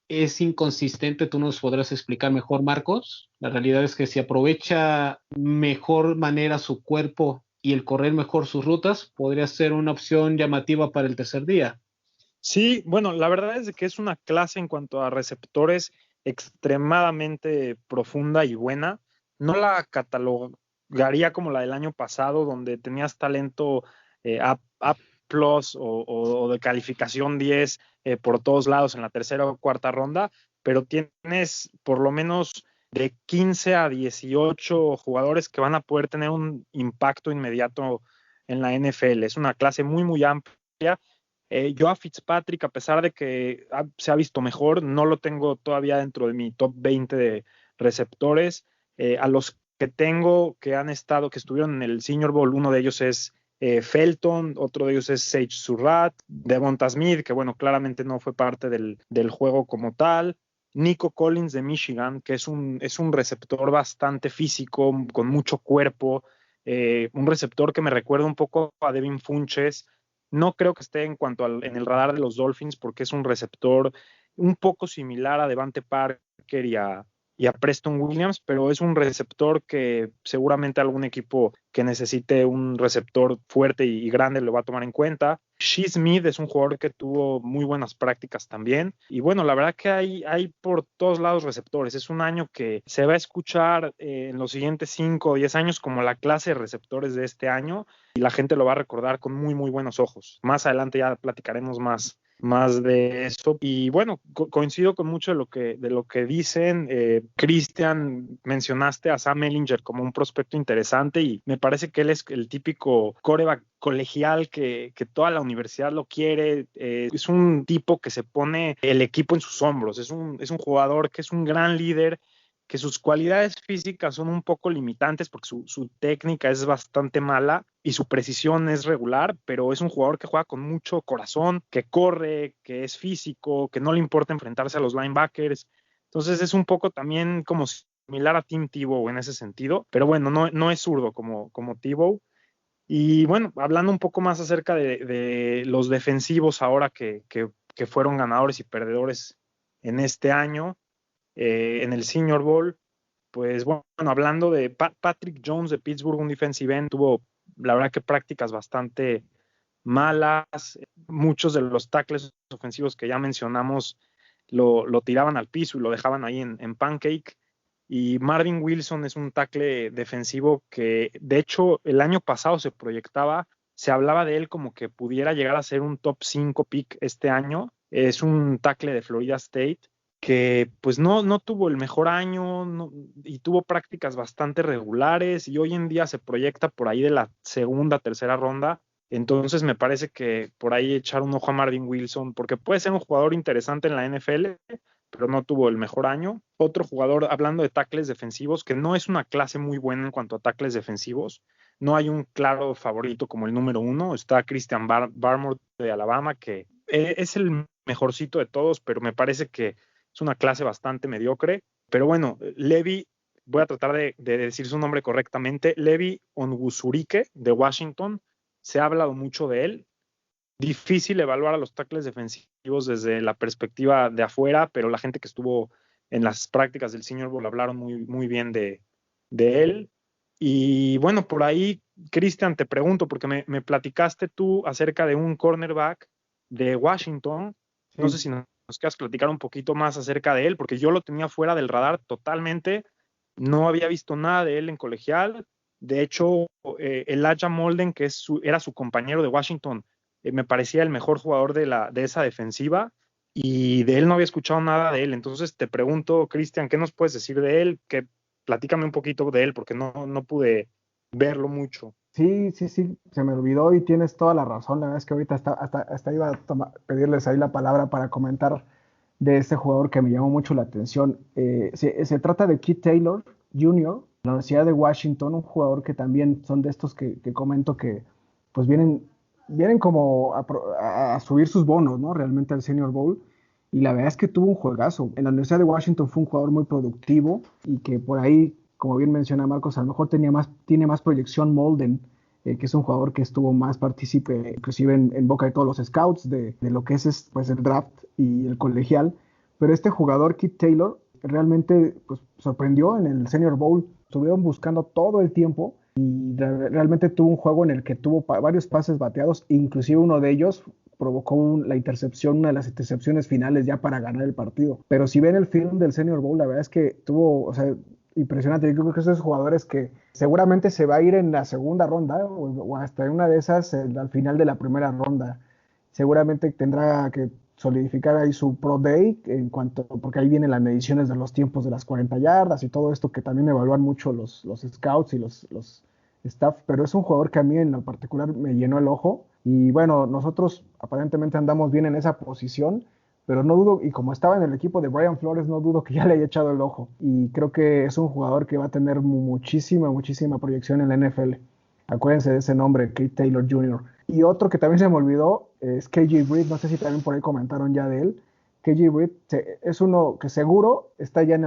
es inconsistente, tú nos podrás explicar mejor, Marcos. La realidad es que si aprovecha mejor manera su cuerpo y el correr mejor sus rutas, podría ser una opción llamativa para el tercer día. Sí, bueno, la verdad es que es una clase en cuanto a receptores extremadamente profunda y buena. No la catalogaría como la del año pasado, donde tenías talento A plus o de calificación 10 por todos lados en la tercera o cuarta ronda, pero tienes por lo menos de 15 a 18 jugadores que van a poder tener un impacto inmediato en la NFL. Es una clase muy, muy amplia. Yo a Fitzpatrick, a pesar de que se ha visto mejor, no lo tengo todavía dentro de mi top 20 de receptores. A los que tengo que estuvieron en el Senior Bowl, uno de ellos es Felton, otro de ellos es Sage Surratt, Devonta Smith, que bueno, claramente no fue parte del juego como tal. Nico Collins de Michigan, que es un receptor bastante físico, con mucho cuerpo, un receptor que me recuerda un poco a Devin Funchess. No creo que esté en el radar de los Dolphins, porque es un receptor un poco similar a Devante Parker y a Preston Williams, pero es un receptor que seguramente algún equipo que necesite un receptor fuerte y grande lo va a tomar en cuenta. Shee Smith es un jugador que tuvo muy buenas prácticas también. Y bueno, la verdad que hay por todos lados receptores. Es un año que se va a escuchar en los siguientes 5 o 10 años como la clase de receptores de este año, y la gente lo va a recordar con muy, muy buenos ojos. Más adelante ya platicaremos más más de eso. Y bueno, coincido con mucho de lo que dicen. Christian, mencionaste a Sam Ehlinger como un prospecto interesante y me parece que él es el típico quarterback colegial que toda la universidad lo quiere. Es un tipo que se pone el equipo en sus hombros. Es un jugador que es un gran líder, que sus cualidades físicas son un poco limitantes porque su técnica es bastante mala y su precisión es regular, pero es un jugador que juega con mucho corazón, que corre, que es físico, que no le importa enfrentarse a los linebackers. Entonces es un poco también como similar a Tim Tebow en ese sentido, pero bueno, no es zurdo como Tebow. Y bueno, hablando un poco más acerca de los defensivos ahora que fueron ganadores y perdedores en este año, en el Senior Bowl, pues bueno, hablando de Patrick Jones de Pittsburgh, un defensive end, tuvo la verdad que prácticas bastante malas. Muchos de los tackles ofensivos que ya mencionamos lo tiraban al piso y lo dejaban ahí en pancake. Y Marvin Wilson es un tackle defensivo que de hecho el año pasado se hablaba de él como que pudiera llegar a ser un top 5 pick este año. Es un tackle de Florida State que pues no tuvo el mejor año y tuvo prácticas bastante regulares y hoy en día se proyecta por ahí de la segunda, tercera ronda. Entonces me parece que por ahí echar un ojo a Marvin Wilson, porque puede ser un jugador interesante en la NFL, pero no tuvo el mejor año. Otro jugador, hablando de tackles defensivos, que no es una clase muy buena en cuanto a tackles defensivos, no hay un claro favorito como el número 1, está Christian Barmore de Alabama, que es el mejorcito de todos, pero me parece que es una clase bastante mediocre. Pero bueno, Levi, voy a tratar de decir su nombre correctamente, Levi Onwuzurike de Washington, se ha hablado mucho de él. Difícil evaluar a los tackles defensivos desde la perspectiva de afuera, pero la gente que estuvo en las prácticas del Senior Bowl hablaron muy bien de él. Y bueno, por ahí, Cristian, te pregunto, porque me platicaste tú acerca de un cornerback de Washington. Sí. No sé si nos quieras platicar un poquito más acerca de él, porque yo lo tenía fuera del radar totalmente. No había visto nada de él en colegial. De hecho, Elijah Molden, que era su compañero de Washington, me parecía el mejor jugador de esa defensiva y de él no había escuchado nada de él. Entonces te pregunto, Cristian, ¿qué nos puedes decir de él? Platícame un poquito de él porque no pude verlo mucho. Sí, se me olvidó y tienes toda la razón. La verdad es que ahorita hasta iba a pedirles ahí la palabra para comentar de este jugador que me llamó mucho la atención. Se trata de Keith Taylor Jr., de la Universidad de Washington, un jugador que también son de estos que comento que pues vienen como a subir sus bonos, ¿no? Realmente al Senior Bowl. Y la verdad es que tuvo un juegazo. En la Universidad de Washington fue un jugador muy productivo y que por ahí, como bien menciona Marcos, a lo mejor tiene más proyección Molden, que es un jugador que estuvo más partícipe, inclusive en boca de todos los scouts, de lo que es pues, el draft y el colegial. Pero este jugador, Keith Taylor, realmente pues, sorprendió en el Senior Bowl. Estuvieron buscando todo el tiempo y realmente tuvo un juego en el que tuvo varios pases bateados, inclusive uno de ellos provocó la intercepción, una de las intercepciones finales ya para ganar el partido. Pero si ven el film del Senior Bowl, la verdad es que tuvo, o sea, impresionante. Yo creo que esos jugadores que seguramente se va a ir en la segunda ronda o hasta en una de esas al final de la primera ronda. Seguramente tendrá que solidificar ahí su Pro Day porque ahí vienen las mediciones de los tiempos de las 40 yardas y todo esto que también evalúan mucho los scouts y los staff, pero es un jugador que a mí en lo particular me llenó el ojo y bueno, nosotros aparentemente andamos bien en esa posición, pero no dudo, y como estaba en el equipo de Brian Flores, no dudo que ya le haya echado el ojo y creo que es un jugador que va a tener muchísima proyección en la NFL. Acuérdense de ese nombre, Keith Taylor Jr. Y otro que también se me olvidó es KJ Britt, no sé si también por ahí comentaron ya de él. KJ Britt es uno que seguro está ya en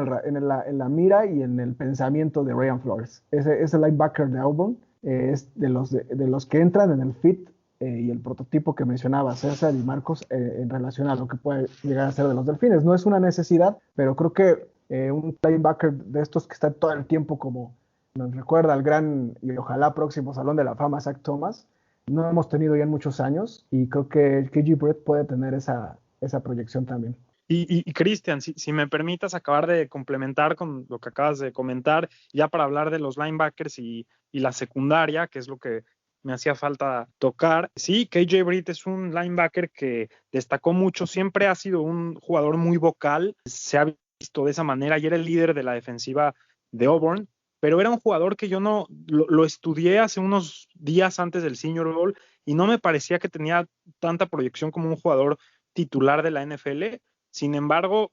la mira y en el pensamiento de Brian Flores. Ese linebacker de Auburn es de los que entran en el fit y el prototipo que mencionaba César y Marcos en relación a lo que puede llegar a ser de los Delfines. No es una necesidad, pero creo que un linebacker de estos que está todo el tiempo como nos recuerda al gran y ojalá próximo Salón de la Fama Zach Thomas, no hemos tenido ya en muchos años y creo que KJ Britt puede tener esa proyección también. Y Cristian, si me permitas acabar de complementar con lo que acabas de comentar, ya para hablar de los linebackers y la secundaria, que es lo que me hacía falta tocar. Sí, KJ Britt es un linebacker que destacó mucho, siempre ha sido un jugador muy vocal, se ha visto de esa manera y era el líder de la defensiva de Auburn, pero era un jugador que yo no lo estudié hace unos días antes del Senior Bowl y no me parecía que tenía tanta proyección como un jugador titular de la NFL. Sin embargo,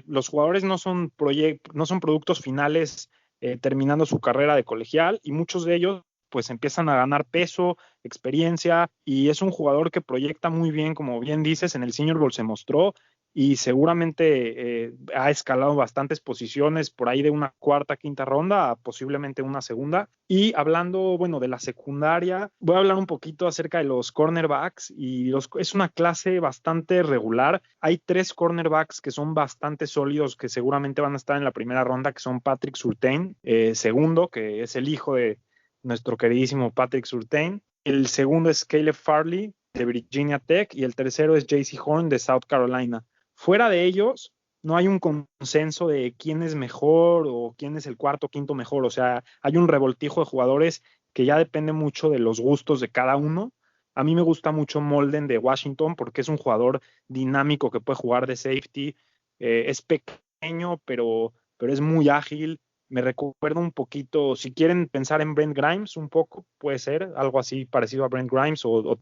los jugadores no son productos finales terminando su carrera de colegial y muchos de ellos pues empiezan a ganar peso, experiencia y es un jugador que proyecta muy bien, como bien dices, en el Senior Bowl se mostró y seguramente ha escalado bastantes posiciones por ahí de una cuarta, quinta ronda a posiblemente una segunda. Y hablando, bueno, de la secundaria, voy a hablar un poquito acerca de los cornerbacks y es una clase bastante regular. Hay 3 cornerbacks que son bastante sólidos que seguramente van a estar en la primera ronda, que son Patrick Surtain, segundo, que es el hijo de nuestro queridísimo Patrick Surtain. El segundo es Caleb Farley de Virginia Tech y el tercero es JC Horn de South Carolina. Fuera de ellos, no hay un consenso de quién es mejor o quién es el cuarto o quinto mejor. O sea, hay un revoltijo de jugadores que ya depende mucho de los gustos de cada uno. A mí me gusta mucho Molden de Washington porque es un jugador dinámico que puede jugar de safety. Es pequeño, pero es muy ágil. Me recuerda un poquito, si quieren pensar en Brent Grimes, un poco, puede ser algo así parecido a Brent Grimes o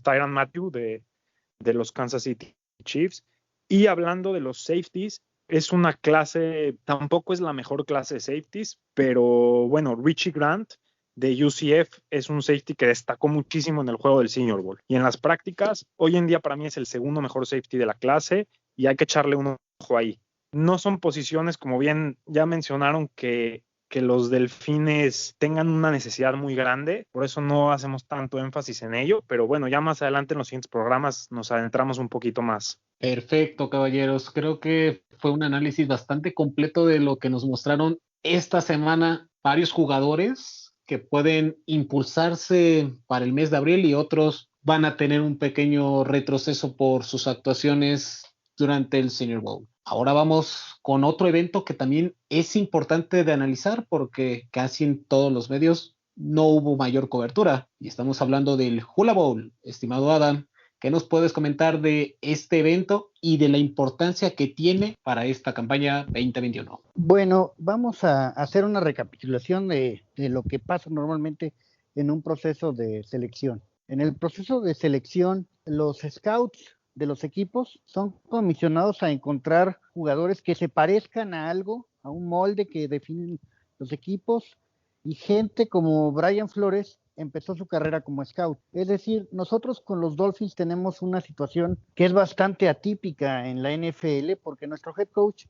Tyrann Mathieu de los Kansas City Chiefs. Y hablando de los safeties, es una clase, tampoco es la mejor clase de safeties, pero bueno, Richie Grant de UCF es un safety que destacó muchísimo en el juego del Senior Bowl. Y en las prácticas, hoy en día para mí es el segundo mejor safety de la clase y hay que echarle un ojo ahí. No son posiciones, como bien ya mencionaron, que los Delfines tengan una necesidad muy grande, por eso no hacemos tanto énfasis en ello, pero bueno, ya más adelante en los siguientes programas nos adentramos un poquito más. Perfecto, caballeros. Creo que fue un análisis bastante completo de lo que nos mostraron esta semana varios jugadores que pueden impulsarse para el mes de abril y otros van a tener un pequeño retroceso por sus actuaciones durante el Senior Bowl. Ahora vamos con otro evento que también es importante de analizar porque casi en todos los medios no hubo mayor cobertura y estamos hablando del Hula Bowl, estimado Adam. ¿Qué nos puedes comentar de este evento y de la importancia que tiene para esta campaña 2021? Bueno, vamos a hacer una recapitulación de lo que pasa normalmente en un proceso de selección. En el proceso de selección, los scouts de los equipos son comisionados a encontrar jugadores que se parezcan a algo, a un molde que definen los equipos, y gente como Brian Flores empezó su carrera como scout. Es decir, nosotros con los Dolphins tenemos una situación que es bastante atípica en la NFL porque nuestro head coach,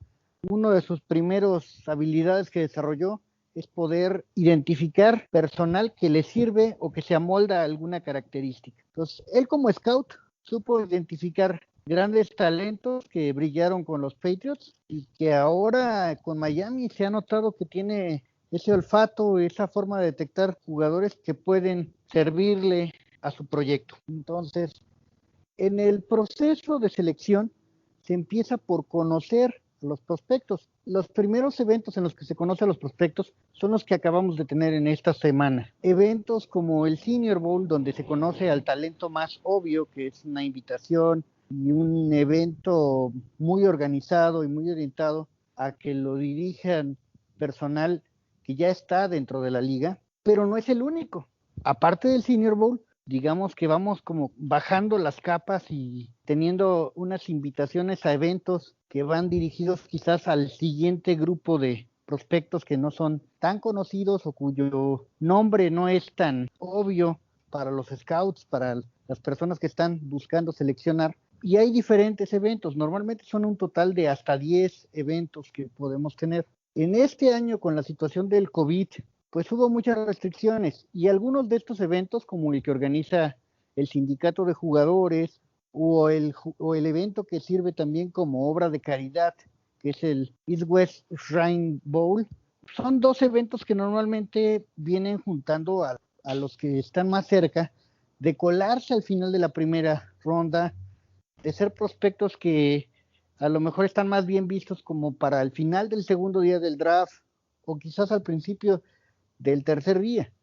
uno de sus primeros habilidades que desarrolló es poder identificar personal que le sirve o que se amolda a alguna característica. Entonces, él como scout supo identificar grandes talentos que brillaron con los Patriots y que ahora con Miami se ha notado que tiene ese olfato, esa forma de detectar jugadores que pueden servirle a su proyecto. Entonces, en el proceso de selección se empieza por conocer los prospectos. Los primeros eventos en los que se conoce a los prospectos son los que acabamos de tener en esta semana. Eventos como el Senior Bowl, donde se conoce al talento más obvio, que es una invitación y un evento muy organizado y muy orientado a que lo dirijan personal que ya está dentro de la liga, pero no es el único. Aparte del Senior Bowl, digamos que vamos como bajando las capas y teniendo unas invitaciones a eventos que van dirigidos quizás al siguiente grupo de prospectos que no son tan conocidos o cuyo nombre no es tan obvio para los scouts, para las personas que están buscando seleccionar. Y hay diferentes eventos, normalmente son un total de hasta 10 eventos que podemos tener. En este año, con la situación del COVID, pues hubo muchas restricciones y algunos de estos eventos, como el que organiza el sindicato de jugadores o el evento que sirve también como obra de caridad, que es el East West Shrine Bowl, son 2 eventos que normalmente vienen juntando a los que están más cerca de colarse al final de la primera ronda, de ser prospectos que a lo mejor están más bien vistos como para el final del segundo día del draft o quizás al principio del tercer día.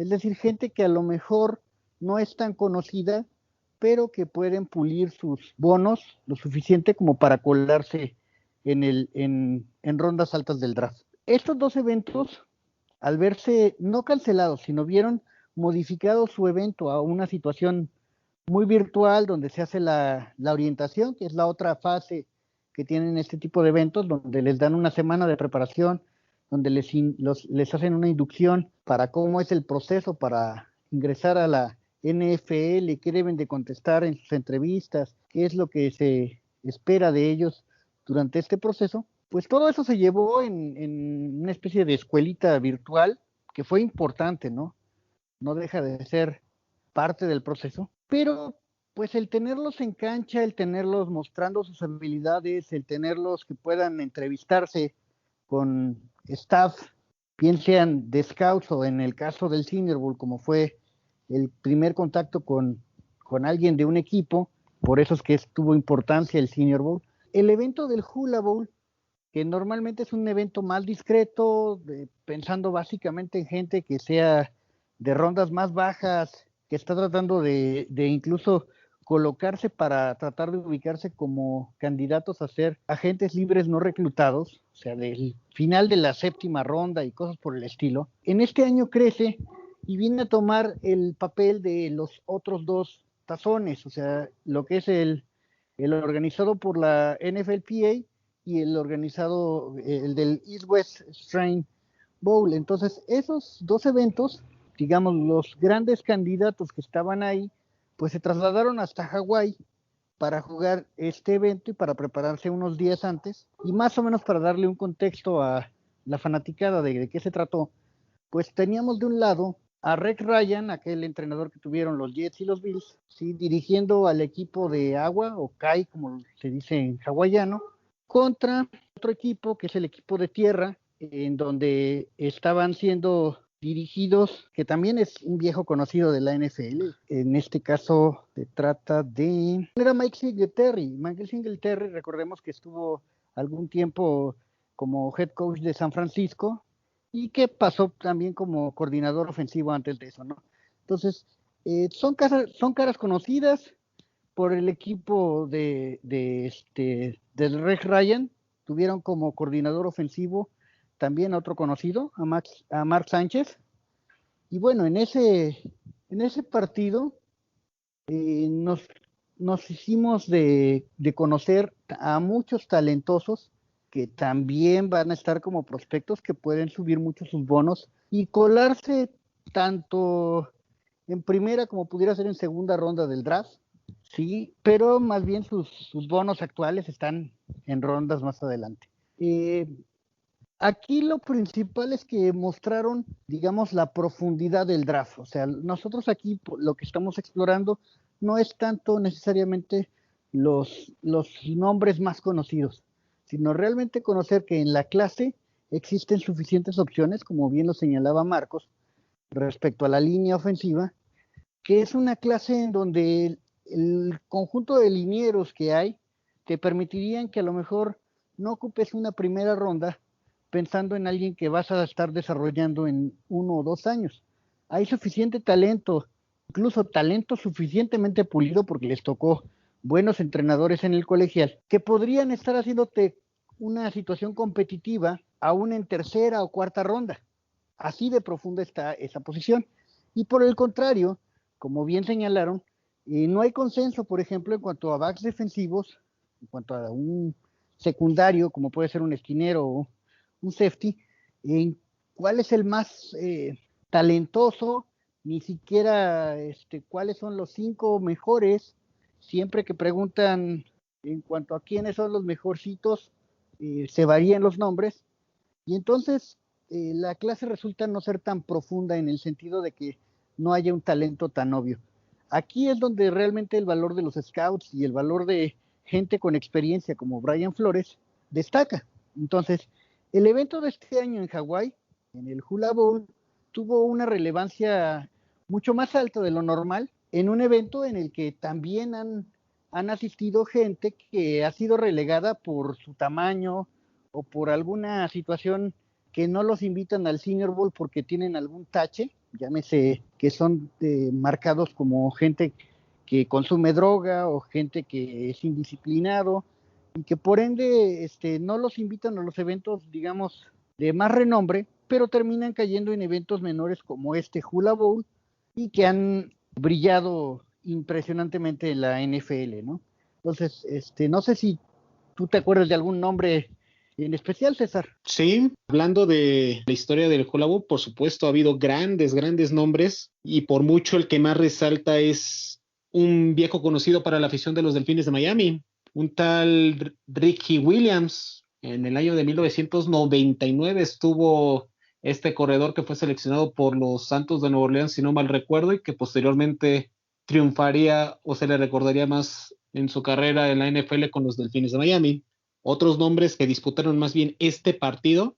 Es decir, gente que a lo mejor no es tan conocida, pero que pueden pulir sus bonos lo suficiente como para colarse en rondas altas del draft. Estos dos eventos, al verse no cancelados, sino vieron modificado su evento a una situación muy virtual, donde se hace la orientación, que es la otra fase que tienen este tipo de eventos, donde les dan una semana de preparación, donde les hacen una inducción para cómo es el proceso para ingresar a la NFL, qué deben de contestar en sus entrevistas, qué es lo que se espera de ellos durante este proceso. Pues todo eso se llevó en una especie de escuelita virtual, que fue importante, ¿no? No deja de ser parte del proceso, pero pues el tenerlos en cancha, el tenerlos mostrando sus habilidades, el tenerlos que puedan entrevistarse con staff, bien sean de scouts o en el caso del Senior Bowl, como fue el primer contacto con alguien de un equipo, por eso es que tuvo importancia el Senior Bowl. El evento del Hula Bowl, que normalmente es un evento más discreto, pensando básicamente en gente que sea de rondas más bajas, que está tratando de incluso colocarse para tratar de ubicarse como candidatos a ser agentes libres no reclutados, o sea, del final de la séptima ronda y cosas por el estilo. En este año crece y viene a tomar el papel de los otros dos tazones, o sea, lo que es el organizado por la NFLPA y el organizado, el del East West Shrine Bowl. Entonces, esos dos eventos, digamos, los grandes candidatos que estaban ahí, pues se trasladaron hasta Hawái para jugar este evento y para prepararse unos días antes, y más o menos para darle un contexto a la fanaticada de qué se trató. Pues teníamos de un lado a Rex Ryan, aquel entrenador que tuvieron los Jets y los Bills, ¿sí? Dirigiendo al equipo de agua, o Kai, como se dice en hawaiano, contra otro equipo que es el equipo de tierra, en donde estaban siendo dirigidos, que también es un viejo conocido de la NFL. En este caso se trata de... Era Mike Singletary. Mike Singletary, recordemos que estuvo algún tiempo como head coach de San Francisco y que pasó también como coordinador ofensivo antes de eso, ¿no? Entonces, son caras conocidas por el equipo del Rex Ryan. Tuvieron como coordinador ofensivo también a otro conocido, a Mark Sánchez. Y bueno, en ese partido nos hicimos de conocer a muchos talentosos que también van a estar como prospectos que pueden subir mucho sus bonos y colarse tanto en primera como pudiera ser en segunda ronda del draft, sí, pero más bien sus bonos actuales están en rondas más adelante. Aquí lo principal es que mostraron, digamos, la profundidad del draft. O sea, nosotros aquí lo que estamos explorando no es tanto necesariamente los nombres más conocidos, sino realmente conocer que en la clase existen suficientes opciones, como bien lo señalaba Marcos, respecto a la línea ofensiva, que es una clase en donde el conjunto de linieros que hay te permitirían que a lo mejor no ocupes una primera ronda pensando en alguien que vas a estar desarrollando en 1 o 2 años. Hay suficiente talento, incluso talento suficientemente pulido porque les tocó buenos entrenadores en el colegial, que podrían estar haciéndote una situación competitiva aún en tercera o cuarta ronda. Así de profunda está esa posición. Y por el contrario, como bien señalaron, no hay consenso, por ejemplo, en cuanto a backs defensivos, en cuanto a un secundario, como puede ser un esquinero o un safety, en cuál es el más talentoso, ni siquiera cuáles son los 5 mejores. Siempre que preguntan en cuanto a quiénes son los mejorcitos, se varían los nombres, y entonces la clase resulta no ser tan profunda en el sentido de que no haya un talento tan obvio. Aquí es donde realmente el valor de los scouts y el valor de gente con experiencia como Brian Flores destaca. Entonces, el evento de este año en Hawái, en el Hula Bowl, tuvo una relevancia mucho más alta de lo normal, en un evento en el que también han asistido gente que ha sido relegada por su tamaño o por alguna situación que no los invitan al Senior Bowl porque tienen algún tache, llámese que son marcados como gente que consume droga o gente que es indisciplinado y que por ende no los invitan a los eventos, digamos, de más renombre, pero terminan cayendo en eventos menores como este Hula Bowl y que han brillado impresionantemente en la NFL, ¿no? Entonces, no sé si tú te acuerdas de algún nombre en especial, César. Sí, hablando de la historia del Hula Hoop, por supuesto, ha habido grandes nombres y por mucho el que más resalta es un viejo conocido para la afición de los Delfines de Miami, un tal Ricky Williams. En el año de 1999 estuvo este corredor que fue seleccionado por los Santos de Nueva Orleans, si no mal recuerdo, y que posteriormente triunfaría o se le recordaría más en su carrera en la NFL con los Delfines de Miami. Otros nombres que disputaron más bien este partido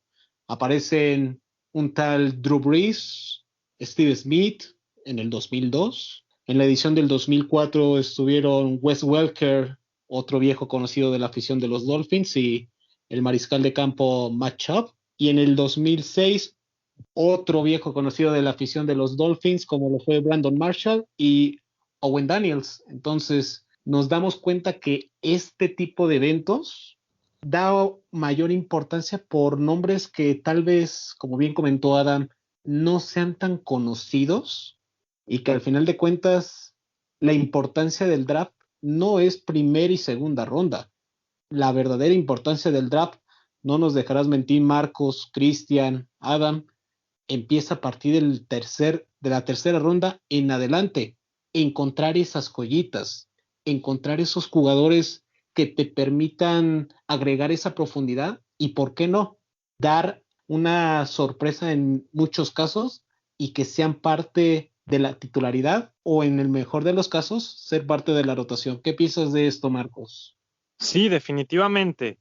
aparecen un tal Drew Brees, Steve Smith en el 2002. En la edición del 2004 estuvieron Wes Welker, otro viejo conocido de la afición de los Dolphins, y el mariscal de campo Matt Chubb. Y en el 2006 otro viejo conocido de la afición de los Dolphins, como lo fue Brandon Marshall y Owen Daniels. Entonces, nos damos cuenta que este tipo de eventos da mayor importancia por nombres que tal vez, como bien comentó Adam, no sean tan conocidos y que al final de cuentas la importancia del draft no es primera y segunda ronda. La verdadera importancia del draft, no nos dejarás mentir, Marcos, Cristian, Adam, empieza a partir de la tercera ronda en adelante. Encontrar esas joyitas, encontrar esos jugadores que te permitan agregar esa profundidad y, ¿por qué no?, dar una sorpresa en muchos casos y que sean parte de la titularidad o, en el mejor de los casos, ser parte de la rotación. ¿Qué piensas de esto, Marcos? Sí, definitivamente.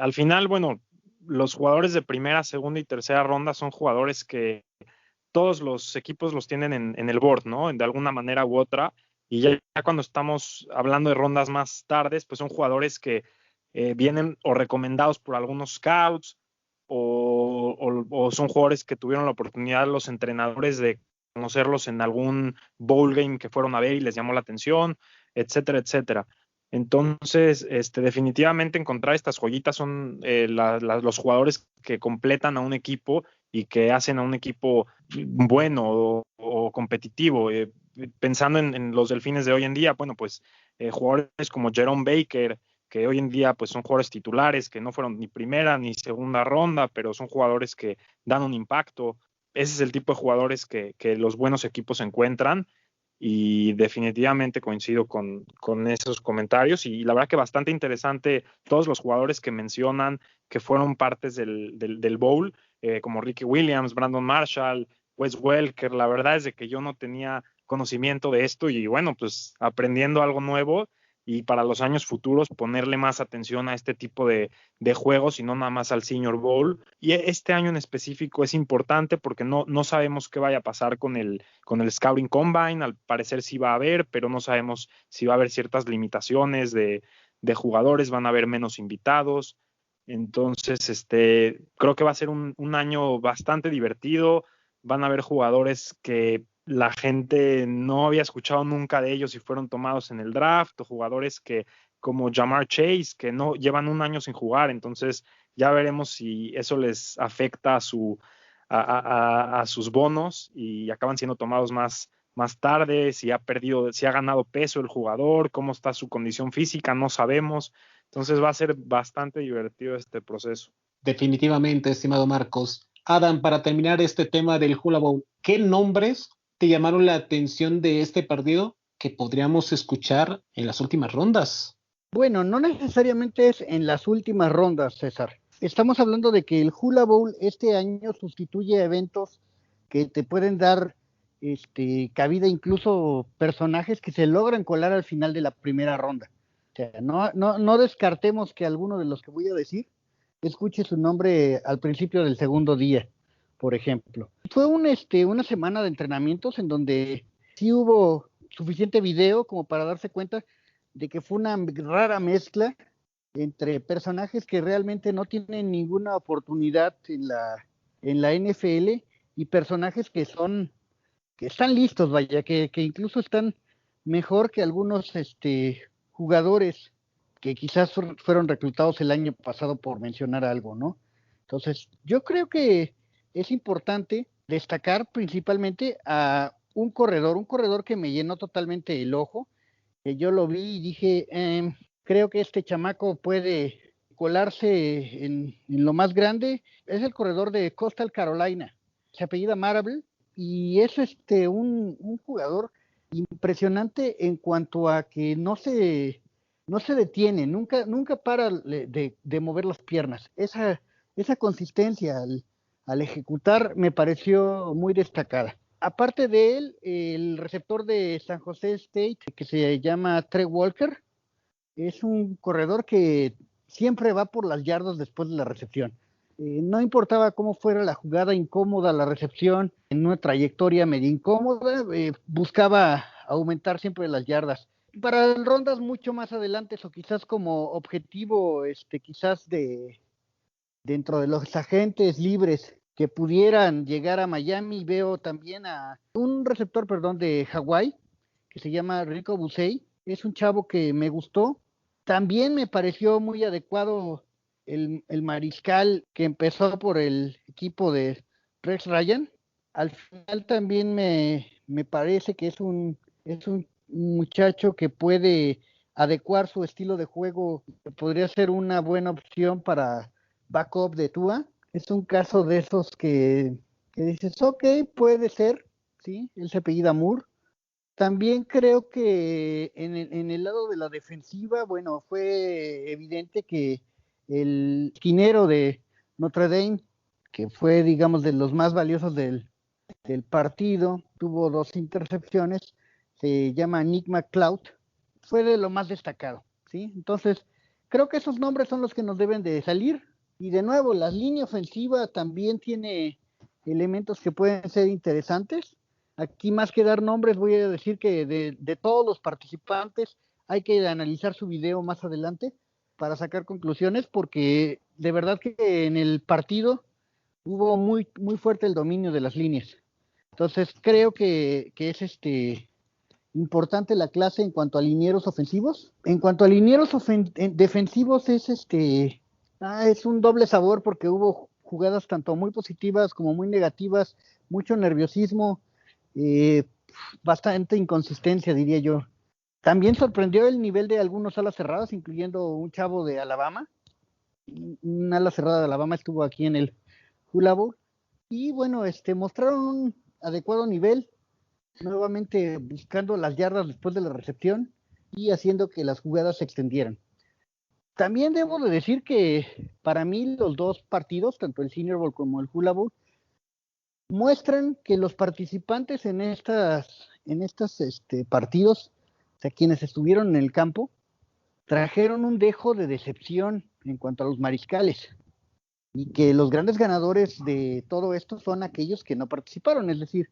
Al final, bueno, los jugadores de primera, segunda y tercera ronda son jugadores que todos los equipos los tienen en el board, ¿no? De alguna manera u otra. Y ya cuando estamos hablando de rondas más tardes, pues son jugadores que vienen o recomendados por algunos scouts o son jugadores que tuvieron la oportunidad los entrenadores de conocerlos en algún bowl game que fueron a ver y les llamó la atención, etcétera, etcétera. Entonces, definitivamente encontrar estas joyitas son los jugadores que completan a un equipo y que hacen a un equipo bueno o competitivo. Pensando en los Delfines de hoy en día, bueno, pues jugadores como Jerome Baker, que hoy en día pues son jugadores titulares, que no fueron ni primera ni segunda ronda, pero son jugadores que dan un impacto. Ese es el tipo de jugadores que los buenos equipos encuentran y definitivamente coincido con esos comentarios y la verdad que bastante interesante todos los jugadores que mencionan que fueron partes del bowl, como Ricky Williams, Brandon Marshall, Wes Welker. La verdad es de que yo no tenía conocimiento de esto y bueno, pues aprendiendo algo nuevo y para los años futuros ponerle más atención a este tipo de juegos y no nada más al Senior Bowl. Y este año en específico es importante porque no sabemos qué vaya a pasar con el Scouting Combine. Al parecer sí va a haber, pero no sabemos si va a haber ciertas limitaciones de jugadores, van a haber menos invitados. Entonces, creo que va a ser un año bastante divertido. Van a haber jugadores que la gente no había escuchado nunca de ellos y fueron tomados en el draft, o jugadores que como Jamar Chase, que no llevan un año sin jugar. Entonces ya veremos si eso les afecta a sus bonos y acaban siendo tomados más tarde, si ha ganado peso el jugador, cómo está su condición física, no sabemos. Entonces va a ser bastante divertido este proceso. Definitivamente, estimado Marcos. Adam, para terminar este tema del Hula Bowl, ¿qué nombres te llamaron la atención de este partido que podríamos escuchar en las últimas rondas? Bueno, no necesariamente es en las últimas rondas, César. Estamos hablando de que el Hula Bowl este año sustituye eventos que te pueden dar cabida, incluso personajes que se logran colar al final de la primera ronda. O sea, no descartemos que alguno de los que voy a decir escuche su nombre al principio del segundo día, por ejemplo. Fue una semana de entrenamientos en donde sí hubo suficiente video como para darse cuenta de que fue una rara mezcla entre personajes que realmente no tienen ninguna oportunidad en la NFL y personajes que son están listos, vaya, que incluso están mejor que algunos jugadores que quizás fueron reclutados el año pasado, por mencionar algo, ¿no? Entonces, yo creo que es importante destacar principalmente a un corredor que me llenó totalmente el ojo, que yo lo vi y dije, creo que este chamaco puede colarse en lo más grande. Es el corredor de Coastal Carolina, se apellida Marable, y es un jugador impresionante en cuanto a que no se detiene, nunca para de mover las piernas. Esa consistencia al ejecutar me pareció muy destacada. Aparte de él, el receptor de San José State, que se llama Trey Walker, es un corredor que siempre va por las yardas después de la recepción. No importaba cómo fuera la jugada incómoda, la recepción, en una trayectoria medio incómoda, buscaba aumentar siempre las yardas. Para rondas mucho más adelante, o quizás como objetivo, quizás dentro de los agentes libres que pudieran llegar a Miami, veo también a un receptor, de Hawái, que se llama Rico Busey. Es un chavo que me gustó. También me pareció muy adecuado el mariscal que empezó por el equipo de Rex Ryan. Al final también me parece que es un muchacho que puede adecuar su estilo de juego, que podría ser una buena opción para backup de Tua. Es un caso de esos que dices, ok, puede ser, ¿sí? Él se apellida Moore. También creo que en el lado de la defensiva, bueno, fue evidente que el esquinero de Notre Dame, que fue, digamos, de los más valiosos del partido, tuvo 2 intercepciones, se llama Nick McCloud, fue de lo más destacado, ¿sí? Entonces, creo que esos nombres son los que nos deben de salir. Y de nuevo, la línea ofensiva también tiene elementos que pueden ser interesantes. Aquí, más que dar nombres, voy a decir que de todos los participantes hay que analizar su video más adelante para sacar conclusiones, porque de verdad que en el partido hubo muy, muy fuerte el dominio de las líneas. Entonces creo que es importante la clase en cuanto a linieros ofensivos. En cuanto a linieros defensivos es un doble sabor, porque hubo jugadas tanto muy positivas como muy negativas, mucho nerviosismo, bastante inconsistencia, diría yo. También sorprendió el nivel de algunos alas cerradas, incluyendo un chavo de Alabama. Un ala cerrada de Alabama estuvo aquí en el Hula Bowl. Y bueno, mostraron un adecuado nivel, nuevamente buscando las yardas después de la recepción y haciendo que las jugadas se extendieran. También debo de decir que para mí los 2 partidos, tanto el Senior Bowl como el Hula Bowl, muestran que los participantes en estos partidos, o sea, quienes estuvieron en el campo, trajeron un dejo de decepción en cuanto a los mariscales, y que los grandes ganadores de todo esto son aquellos que no participaron. Es decir,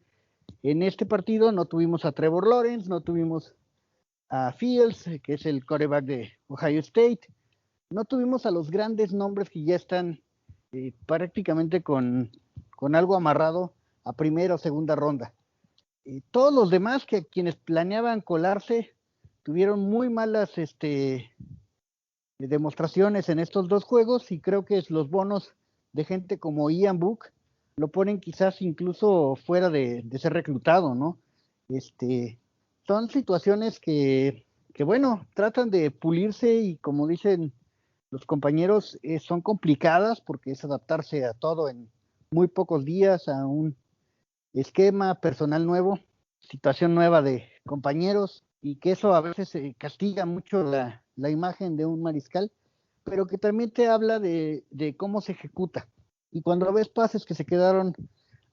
en este partido no tuvimos a Trevor Lawrence, no tuvimos a Fields, que es el quarterback de Ohio State, no tuvimos a los grandes nombres que ya están prácticamente con algo amarrado a primera o segunda ronda. Todos los demás, que quienes planeaban colarse, tuvieron muy malas demostraciones en estos 2 juegos, y creo que los bonos de gente como Ian Book lo ponen quizás incluso fuera de ser reclutado, ¿no? Son situaciones que bueno, tratan de pulirse, y como dicen los compañeros, son complicadas, porque es adaptarse a todo en muy pocos días, a un esquema, personal nuevo, situación nueva de compañeros, y que eso a veces castiga mucho la imagen de un mariscal, pero que también te habla de cómo se ejecuta. Y cuando ves pases que se quedaron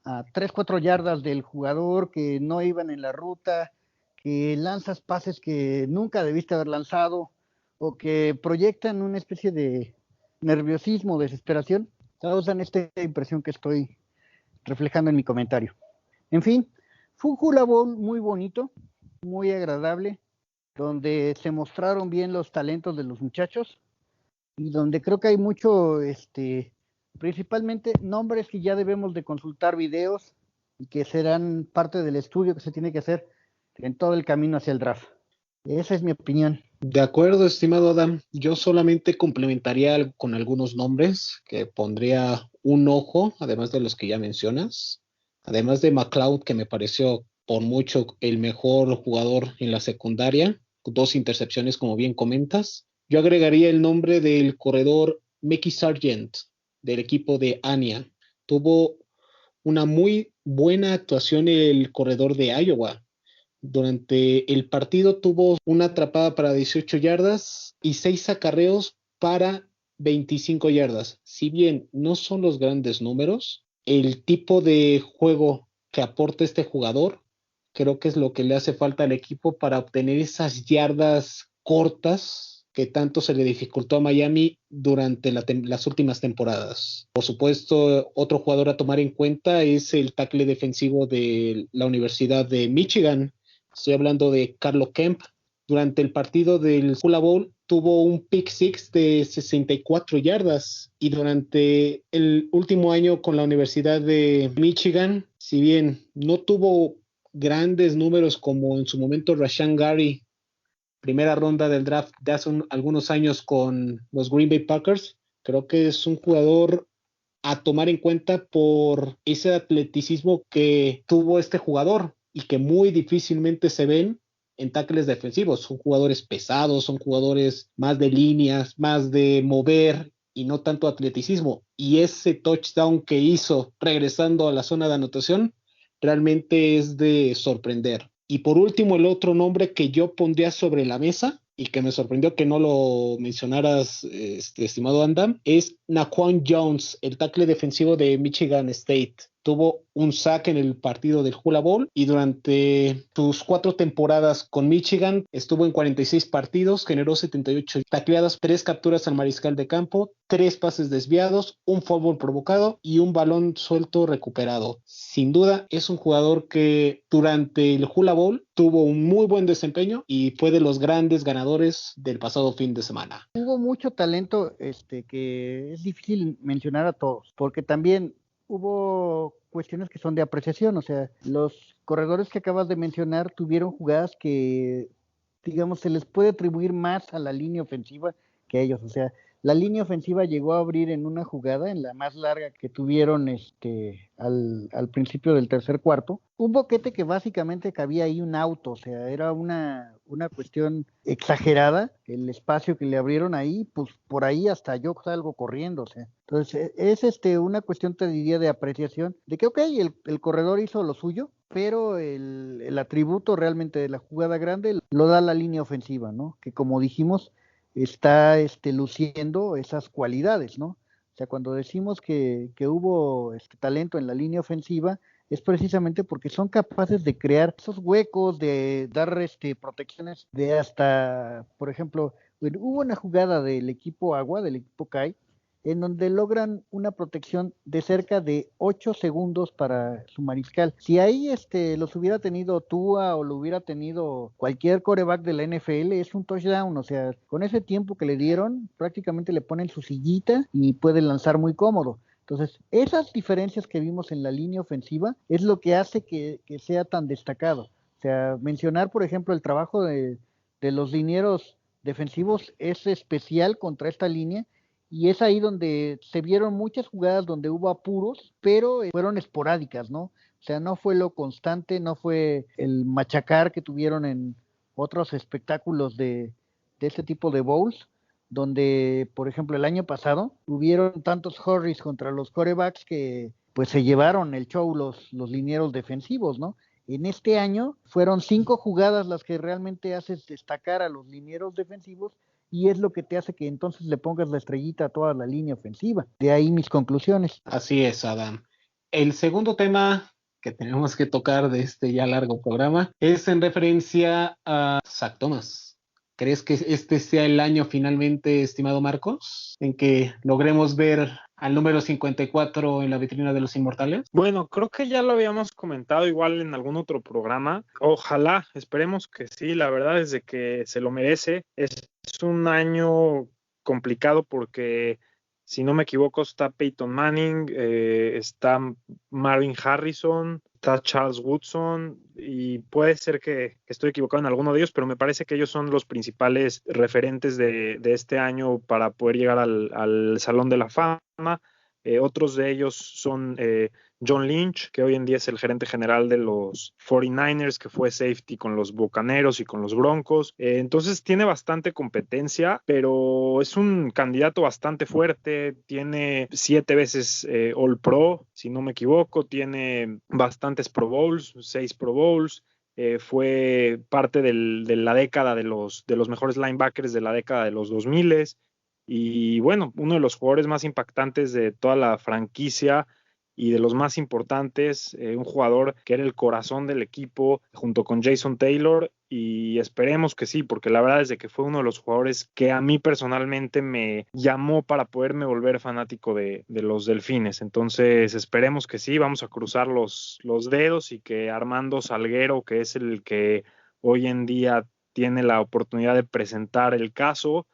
a 3-4 yardas del jugador, que no iban en la ruta, que lanzas pases que nunca debiste haber lanzado, o que proyectan una especie de nerviosismo, desesperación, causan esta impresión que estoy reflejando en mi comentario. En fin, fue un Hula Bowl muy bonito, muy agradable, donde se mostraron bien los talentos de los muchachos, y donde creo que hay mucho, principalmente nombres que ya debemos de consultar videos y que serán parte del estudio que se tiene que hacer en todo el camino hacia el draft. Esa es mi opinión. De acuerdo, estimado Adam. Yo solamente complementaría con algunos nombres que pondría un ojo, además de los que ya mencionas. Además de McLeod, que me pareció por mucho el mejor jugador en la secundaria, 2 intercepciones, como bien comentas. Yo agregaría el nombre del corredor Mickey Sargent, del equipo de Anya. Tuvo una muy buena actuación el corredor de Iowa. Durante el partido tuvo una atrapada para 18 yardas y 6 acarreos para 25 yardas. Si bien no son los grandes números, el tipo de juego que aporta este jugador creo que es lo que le hace falta al equipo para obtener esas yardas cortas que tanto se le dificultó a Miami durante las últimas temporadas. Por supuesto, otro jugador a tomar en cuenta es el tackle defensivo de la Universidad de Michigan. Estoy hablando de Carlo Kemp. Durante el partido del Hula Bowl tuvo un pick six de 64 yardas y durante el último año con la Universidad de Michigan, si bien no tuvo grandes números como en su momento Rashan Gary, primera ronda del draft de hace algunos años con los Green Bay Packers, creo que es un jugador a tomar en cuenta por ese atleticismo que tuvo este jugador y que muy difícilmente se ven en tackles defensivos. Son jugadores pesados, son jugadores más de líneas, más de mover y no tanto atleticismo. Y ese touchdown que hizo regresando a la zona de anotación realmente es de sorprender. Y por último, el otro nombre que yo pondría sobre la mesa y que me sorprendió que no lo mencionaras, estimado Andam, es Naquan Jones, el tackle defensivo de Michigan State. Tuvo un sack en el partido del Hula Bowl y durante sus 4 temporadas con Michigan estuvo en 46 partidos, generó 78 tacleadas, 3 capturas al mariscal de campo, 3 pases desviados, un fumble provocado y un balón suelto recuperado. Sin duda es un jugador que durante el Hula Bowl tuvo un muy buen desempeño y fue de los grandes ganadores del pasado fin de semana. Hubo mucho talento que es difícil mencionar a todos, porque también hubo cuestiones que son de apreciación, o sea, los corredores que acabas de mencionar tuvieron jugadas que, digamos, se les puede atribuir más a la línea ofensiva que a ellos, o sea, la línea ofensiva llegó a abrir en una jugada, en la más larga que tuvieron al principio del tercer cuarto, un boquete que básicamente cabía ahí un auto, o sea, era una cuestión exagerada, el espacio que le abrieron ahí, pues por ahí hasta yo salgo corriendo, o sea, entonces es una cuestión, te diría, de apreciación, de que ok, el corredor hizo lo suyo, pero el atributo realmente de la jugada grande lo da la línea ofensiva, ¿no? Que como dijimos, está luciendo esas cualidades, ¿no? O sea, cuando decimos que hubo talento en la línea ofensiva, es precisamente porque son capaces de crear esos huecos, de dar protecciones de hasta, por ejemplo, hubo una jugada del equipo Agua, del equipo CAI, en donde logran una protección de cerca de 8 segundos para su mariscal. Si ahí los hubiera tenido Tua o lo hubiera tenido cualquier quarterback de la NFL, es un touchdown, o sea, con ese tiempo que le dieron, prácticamente le ponen su sillita y puede lanzar muy cómodo. Entonces, esas diferencias que vimos en la línea ofensiva es lo que hace que sea tan destacado. O sea, mencionar, por ejemplo, el trabajo de los linieros defensivos es especial contra esta línea, y es ahí donde se vieron muchas jugadas donde hubo apuros, pero fueron esporádicas, ¿no? O sea, no fue lo constante, no fue el machacar que tuvieron en otros espectáculos de este tipo de bowls, donde, por ejemplo, el año pasado hubieron tantos hurries contra los quarterbacks que pues se llevaron el show los linieros defensivos, ¿no? En este año fueron 5 jugadas las que realmente haces destacar a los linieros defensivos, y es lo que te hace que entonces le pongas la estrellita a toda la línea ofensiva. De ahí mis conclusiones. Así es, Adam. El segundo tema que tenemos que tocar de este ya largo programa es en referencia a Zach Thomas. ¿Crees que este sea el año finalmente, estimado Marcos, en que logremos ver al número 54 en la vitrina de los inmortales? Bueno, creo que ya lo habíamos comentado igual en algún otro programa. Ojalá, esperemos que sí. La verdad es de que se lo merece. Es un año complicado porque Si no me equivoco, está Peyton Manning, está Marvin Harrison, está Charles Woodson, y puede ser que estoy equivocado en alguno de ellos, pero me parece que ellos son los principales referentes de este año para poder llegar al Salón de la Fama. Otros de ellos son John Lynch, que hoy en día es el gerente general de los 49ers, que fue safety con los Bucaneros y con los Broncos. Entonces tiene bastante competencia, pero es un candidato bastante fuerte. Tiene 7 veces All Pro, si no me equivoco. Tiene bastantes Pro Bowls, 6 Pro Bowls. Fue parte de la década de los mejores linebackers de la década de los 2000. Y bueno, uno de los jugadores más impactantes de toda la franquicia y de los más importantes, un jugador que era el corazón del equipo junto con Jason Taylor, y esperemos que sí, porque la verdad es de que fue uno de los jugadores que a mí personalmente me llamó para poderme volver fanático de los Delfines. Entonces esperemos que sí, vamos a cruzar los dedos y que Armando Salguero, que es el que hoy en día tiene la oportunidad de presentar el caso,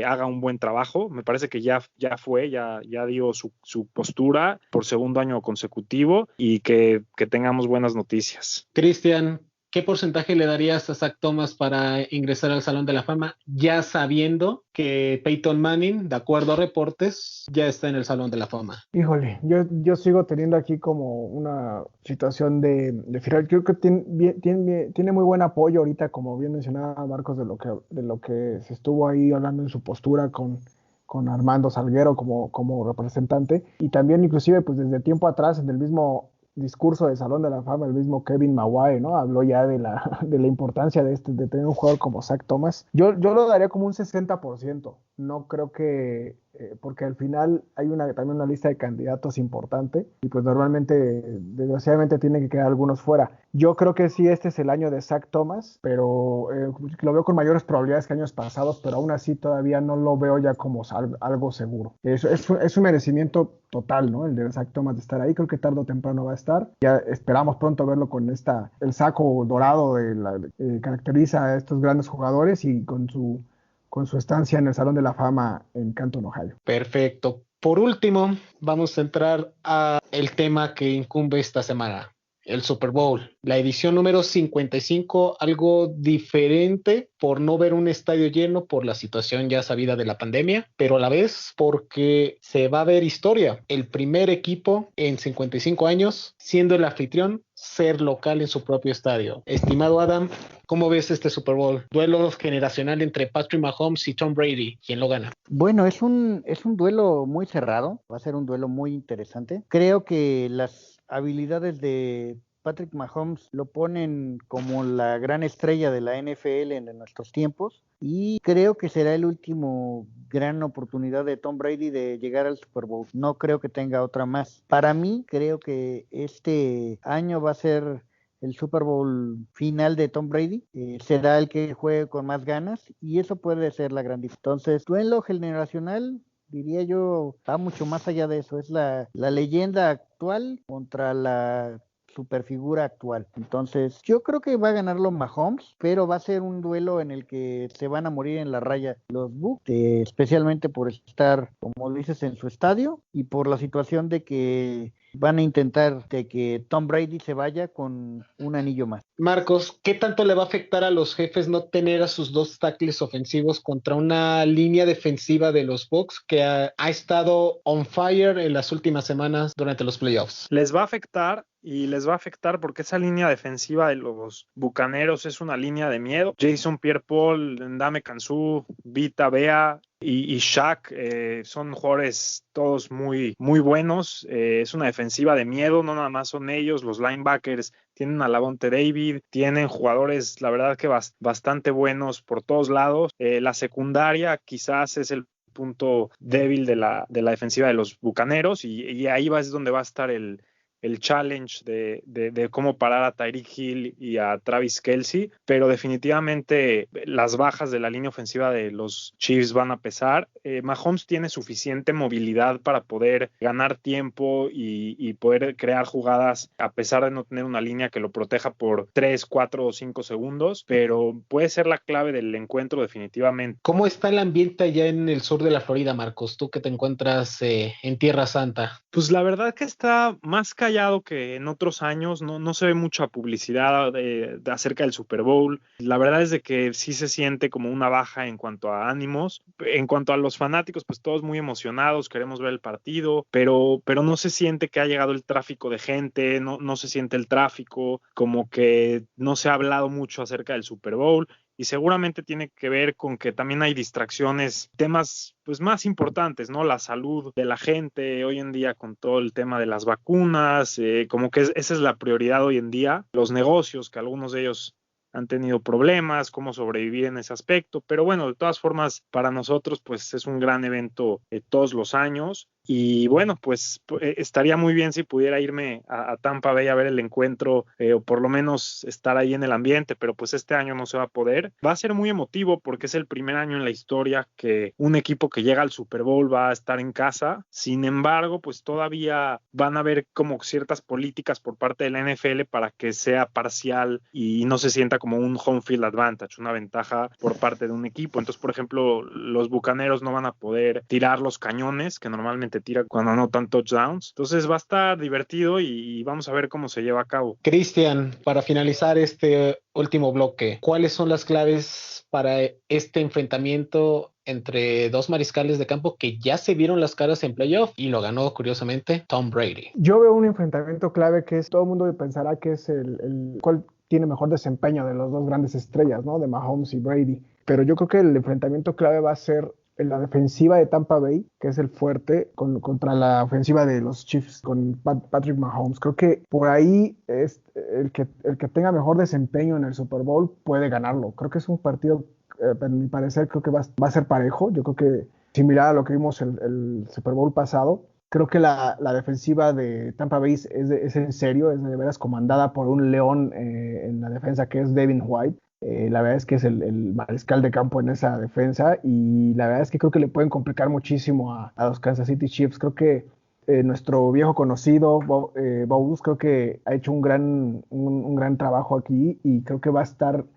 haga un buen trabajo. Me parece que ya dio su postura por segundo año consecutivo, y que tengamos buenas noticias. Cristian, ¿qué porcentaje le darías a Zach Thomas para ingresar al Salón de la Fama, ya sabiendo que Peyton Manning, de acuerdo a reportes, ya está en el Salón de la Fama? Híjole, yo sigo teniendo aquí como una situación de final. Creo que tiene muy buen apoyo ahorita, como bien mencionaba Marcos, de lo que se estuvo ahí hablando en su postura con Armando Salguero como representante, y también inclusive pues desde tiempo atrás en el mismo discurso de Salón de la Fama, el mismo Kevin Maguire, ¿no? Habló ya de la importancia de tener un jugador como Zach Thomas. Yo lo daría como un 60%. No creo que, porque al final hay también una lista de candidatos importante, y pues normalmente, desgraciadamente, tienen que quedar algunos fuera. Yo creo que sí, este es el año de Zach Thomas, pero lo veo con mayores probabilidades que años pasados, pero aún así todavía no lo veo ya como algo seguro. Es un merecimiento total, ¿no? El de Zach Thomas de estar ahí. Creo que tarde o temprano va a estar. Ya esperamos pronto verlo con el saco dorado caracteriza a estos grandes jugadores, y con su estancia en el Salón de la Fama en Canton, Ohio. Perfecto. Por último, vamos a entrar a el tema que incumbe esta semana, el Super Bowl, la edición número 55, algo diferente por no ver un estadio lleno por la situación ya sabida de la pandemia, pero a la vez porque se va a ver historia. El primer equipo en 55 años, siendo el anfitrión, ser local en su propio estadio. Estimado Adam, ¿cómo ves este Super Bowl? Duelo generacional entre Patrick Mahomes y Tom Brady. ¿Quién lo gana? Bueno, es un duelo muy cerrado, va a ser un duelo muy interesante. Creo que las habilidades de Patrick Mahomes lo ponen como la gran estrella de la NFL en nuestros tiempos, y creo que será el último gran oportunidad de Tom Brady de llegar al Super Bowl. No creo que tenga otra más. Para mí, creo que este año va a ser el Super Bowl final de Tom Brady. Será el que juegue con más ganas, y eso puede ser la gran diferencia. Entonces, duelo generacional, diría yo, va mucho más allá de eso. Es la leyenda actual contra la superfigura actual. Entonces, yo creo que va a ganarlo Mahomes, pero va a ser un duelo en el que se van a morir en la raya los Bucs, especialmente por estar, como dices, en su estadio, y por la situación de que van a intentar de que Tom Brady se vaya con un anillo más. Marcos, ¿qué tanto le va a afectar a los Jefes no tener a sus dos tackles ofensivos contra una línea defensiva de los Bucs que ha estado on fire en las últimas semanas durante los playoffs? Les va a afectar, y les va a afectar porque esa línea defensiva de los Bucaneros es una línea de miedo. Jason Pierre-Paul, Ndamukong Suh, Vita Vea y Shaq son jugadores todos muy, muy buenos. Es una defensiva de miedo, no nada más son ellos. Los linebackers tienen a Lavonte David, tienen jugadores, la verdad que bastante buenos por todos lados. La secundaria quizás es el punto débil de la defensiva de los Bucaneros, y ahí es donde va a estar el el challenge de cómo parar a Tyreek Hill y a Travis Kelce, pero definitivamente las bajas de la línea ofensiva de los Chiefs van a pesar. Mahomes tiene suficiente movilidad para poder ganar tiempo y poder crear jugadas a pesar de no tener una línea que lo proteja por 3, 4 o 5 segundos, pero puede ser la clave del encuentro definitivamente. ¿Cómo está el ambiente allá en el sur de la Florida, Marcos? Tú que te encuentras en Tierra Santa. Pues la verdad que está más callado que en otros años, no se ve mucha publicidad acerca del Super Bowl. La verdad es de que sí se siente como una baja en cuanto a ánimos. En cuanto a los fanáticos, pues todos muy emocionados, queremos ver el partido, pero no se siente que ha llegado el tráfico de gente, no se siente el tráfico, como que no se ha hablado mucho acerca del Super Bowl. Y seguramente tiene que ver con que también hay distracciones, temas pues más importantes, ¿no? La salud de la gente hoy en día con todo el tema de las vacunas, como que esa es la prioridad hoy en día. Los negocios, que algunos de ellos han tenido problemas, cómo sobrevivir en ese aspecto, pero bueno, de todas formas, para nosotros pues es un gran evento todos los años. Y bueno, pues estaría muy bien si pudiera irme a Tampa Bay a ver el encuentro o por lo menos estar ahí en el ambiente, pero pues este año no se va a poder. Va a ser muy emotivo porque es el primer año en la historia que un equipo que llega al Super Bowl va a estar en casa. Sin embargo, pues todavía van a haber como ciertas políticas por parte de la NFL para que sea parcial y no se sienta como un home field advantage, una ventaja por parte de un equipo. Entonces, por ejemplo, los Bucaneros no van a poder tirar los cañones que normalmente tira cuando anotan touchdowns. Entonces va a estar divertido y vamos a ver cómo se lleva a cabo. Cristian, para finalizar este último bloque, ¿cuáles son las claves para este enfrentamiento entre dos mariscales de campo que ya se vieron las caras en playoff y lo ganó curiosamente Tom Brady? Yo veo un enfrentamiento clave que es, todo el mundo pensará que es el cual tiene mejor desempeño de las dos grandes estrellas, ¿no? De Mahomes y Brady. Pero yo creo que el enfrentamiento clave va a ser en la defensiva de Tampa Bay, que es el fuerte, contra la ofensiva de los Chiefs con Patrick Mahomes. Creo que por ahí es el que tenga mejor desempeño en el Super Bowl puede ganarlo. Creo que es un partido, a mi parecer, creo que va a ser parejo. Yo creo que similar a lo que vimos el Super Bowl pasado. Creo que la defensiva de Tampa Bay es en serio, es de veras comandada por un león en la defensa que es Devin White. La verdad es que es el mariscal de campo en esa defensa y la verdad es que creo que le pueden complicar muchísimo a los Kansas City Chiefs. Creo que nuestro viejo conocido, Bowles, creo que ha hecho un gran trabajo aquí y creo que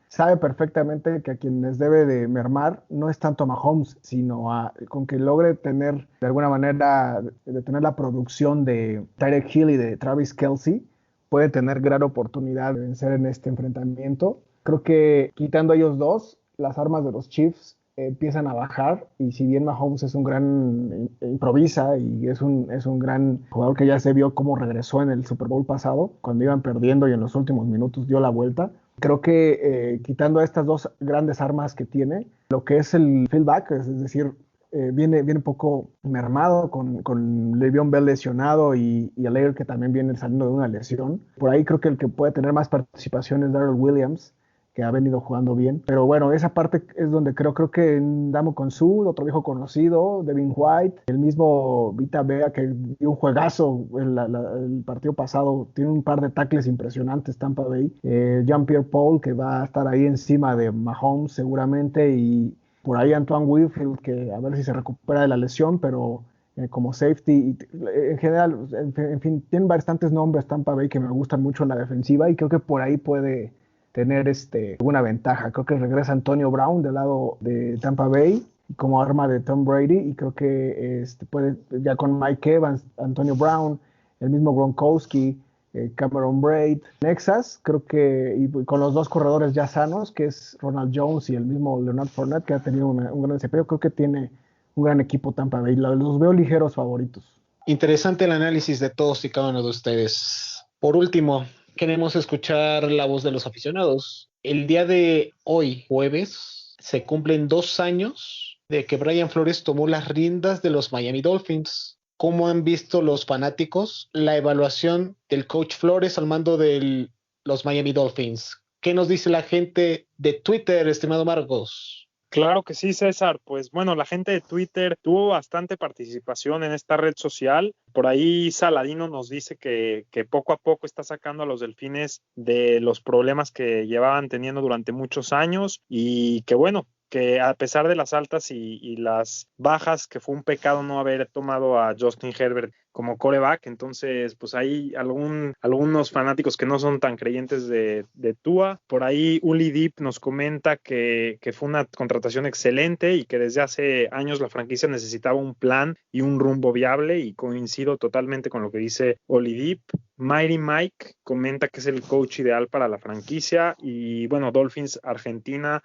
sabe perfectamente que a quienes debe de mermar no es tanto Mahomes, sino con que logre tener, de alguna manera, de tener la producción de Tyreek Hill y de Travis Kelce, puede tener gran oportunidad de vencer en este enfrentamiento. Creo que quitando a ellos dos, las armas de los Chiefs empiezan a bajar y si bien Mahomes es un gran improvisa y es un gran jugador que ya se vio cómo regresó en el Super Bowl pasado, cuando iban perdiendo y en los últimos minutos dio la vuelta, creo que quitando a estas dos grandes armas que tiene, lo que es el feedback, es decir, viene un poco mermado con Le'Veon Bell lesionado y Alaire que también viene saliendo de una lesión. Por ahí creo que el que puede tener más participación es Darrell Williams, que ha venido jugando bien. Pero bueno, esa parte es donde creo que Ndamukong Suh, otro viejo conocido, Devin White, el mismo Vita Vea, que dio un juegazo el partido pasado, tiene un par de tackles impresionantes Tampa Bay. Jean-Pierre Paul, que va a estar ahí encima de Mahomes seguramente, y por ahí Antoine Winfield, que a ver si se recupera de la lesión, pero como safety, en general, en fin, tienen bastantes nombres Tampa Bay que me gustan mucho en la defensiva y creo que por ahí puede tener alguna ventaja. Creo que regresa Antonio Brown del lado de Tampa Bay como arma de Tom Brady y creo que puede ya con Mike Evans, Antonio Brown, el mismo Gronkowski, Cameron Braid, Texas, creo que y con los dos corredores ya sanos, que es Ronald Jones y el mismo Leonard Fournette, que ha tenido un gran desempeño, creo que tiene un gran equipo Tampa Bay. Los veo ligeros favoritos. Interesante el análisis de todos y cada uno de ustedes. Por último, queremos escuchar la voz de los aficionados. El día de hoy, jueves, se cumplen 2 años de que Brian Flores tomó las riendas de los Miami Dolphins. ¿Cómo han visto los fanáticos la evaluación del coach Flores al mando de los Miami Dolphins? ¿Qué nos dice la gente de Twitter, estimado Marcos? Claro que sí, César. Pues bueno, la gente de Twitter tuvo bastante participación en esta red social. Por ahí Saladino nos dice que poco a poco está sacando a los Delfines de los problemas que llevaban teniendo durante muchos años y que bueno, que a pesar de las altas y las bajas, que fue un pecado no haber tomado a Justin Herbert como quarterback. Entonces pues hay algunos fanáticos que no son tan creyentes de Tua. Por ahí Uli Deep nos comenta que fue una contratación excelente y que desde hace años la franquicia necesitaba un plan y un rumbo viable, y coincido totalmente con lo que dice Uli Deep. Mighty Mike comenta que es el coach ideal para la franquicia, y bueno, Dolphins Argentina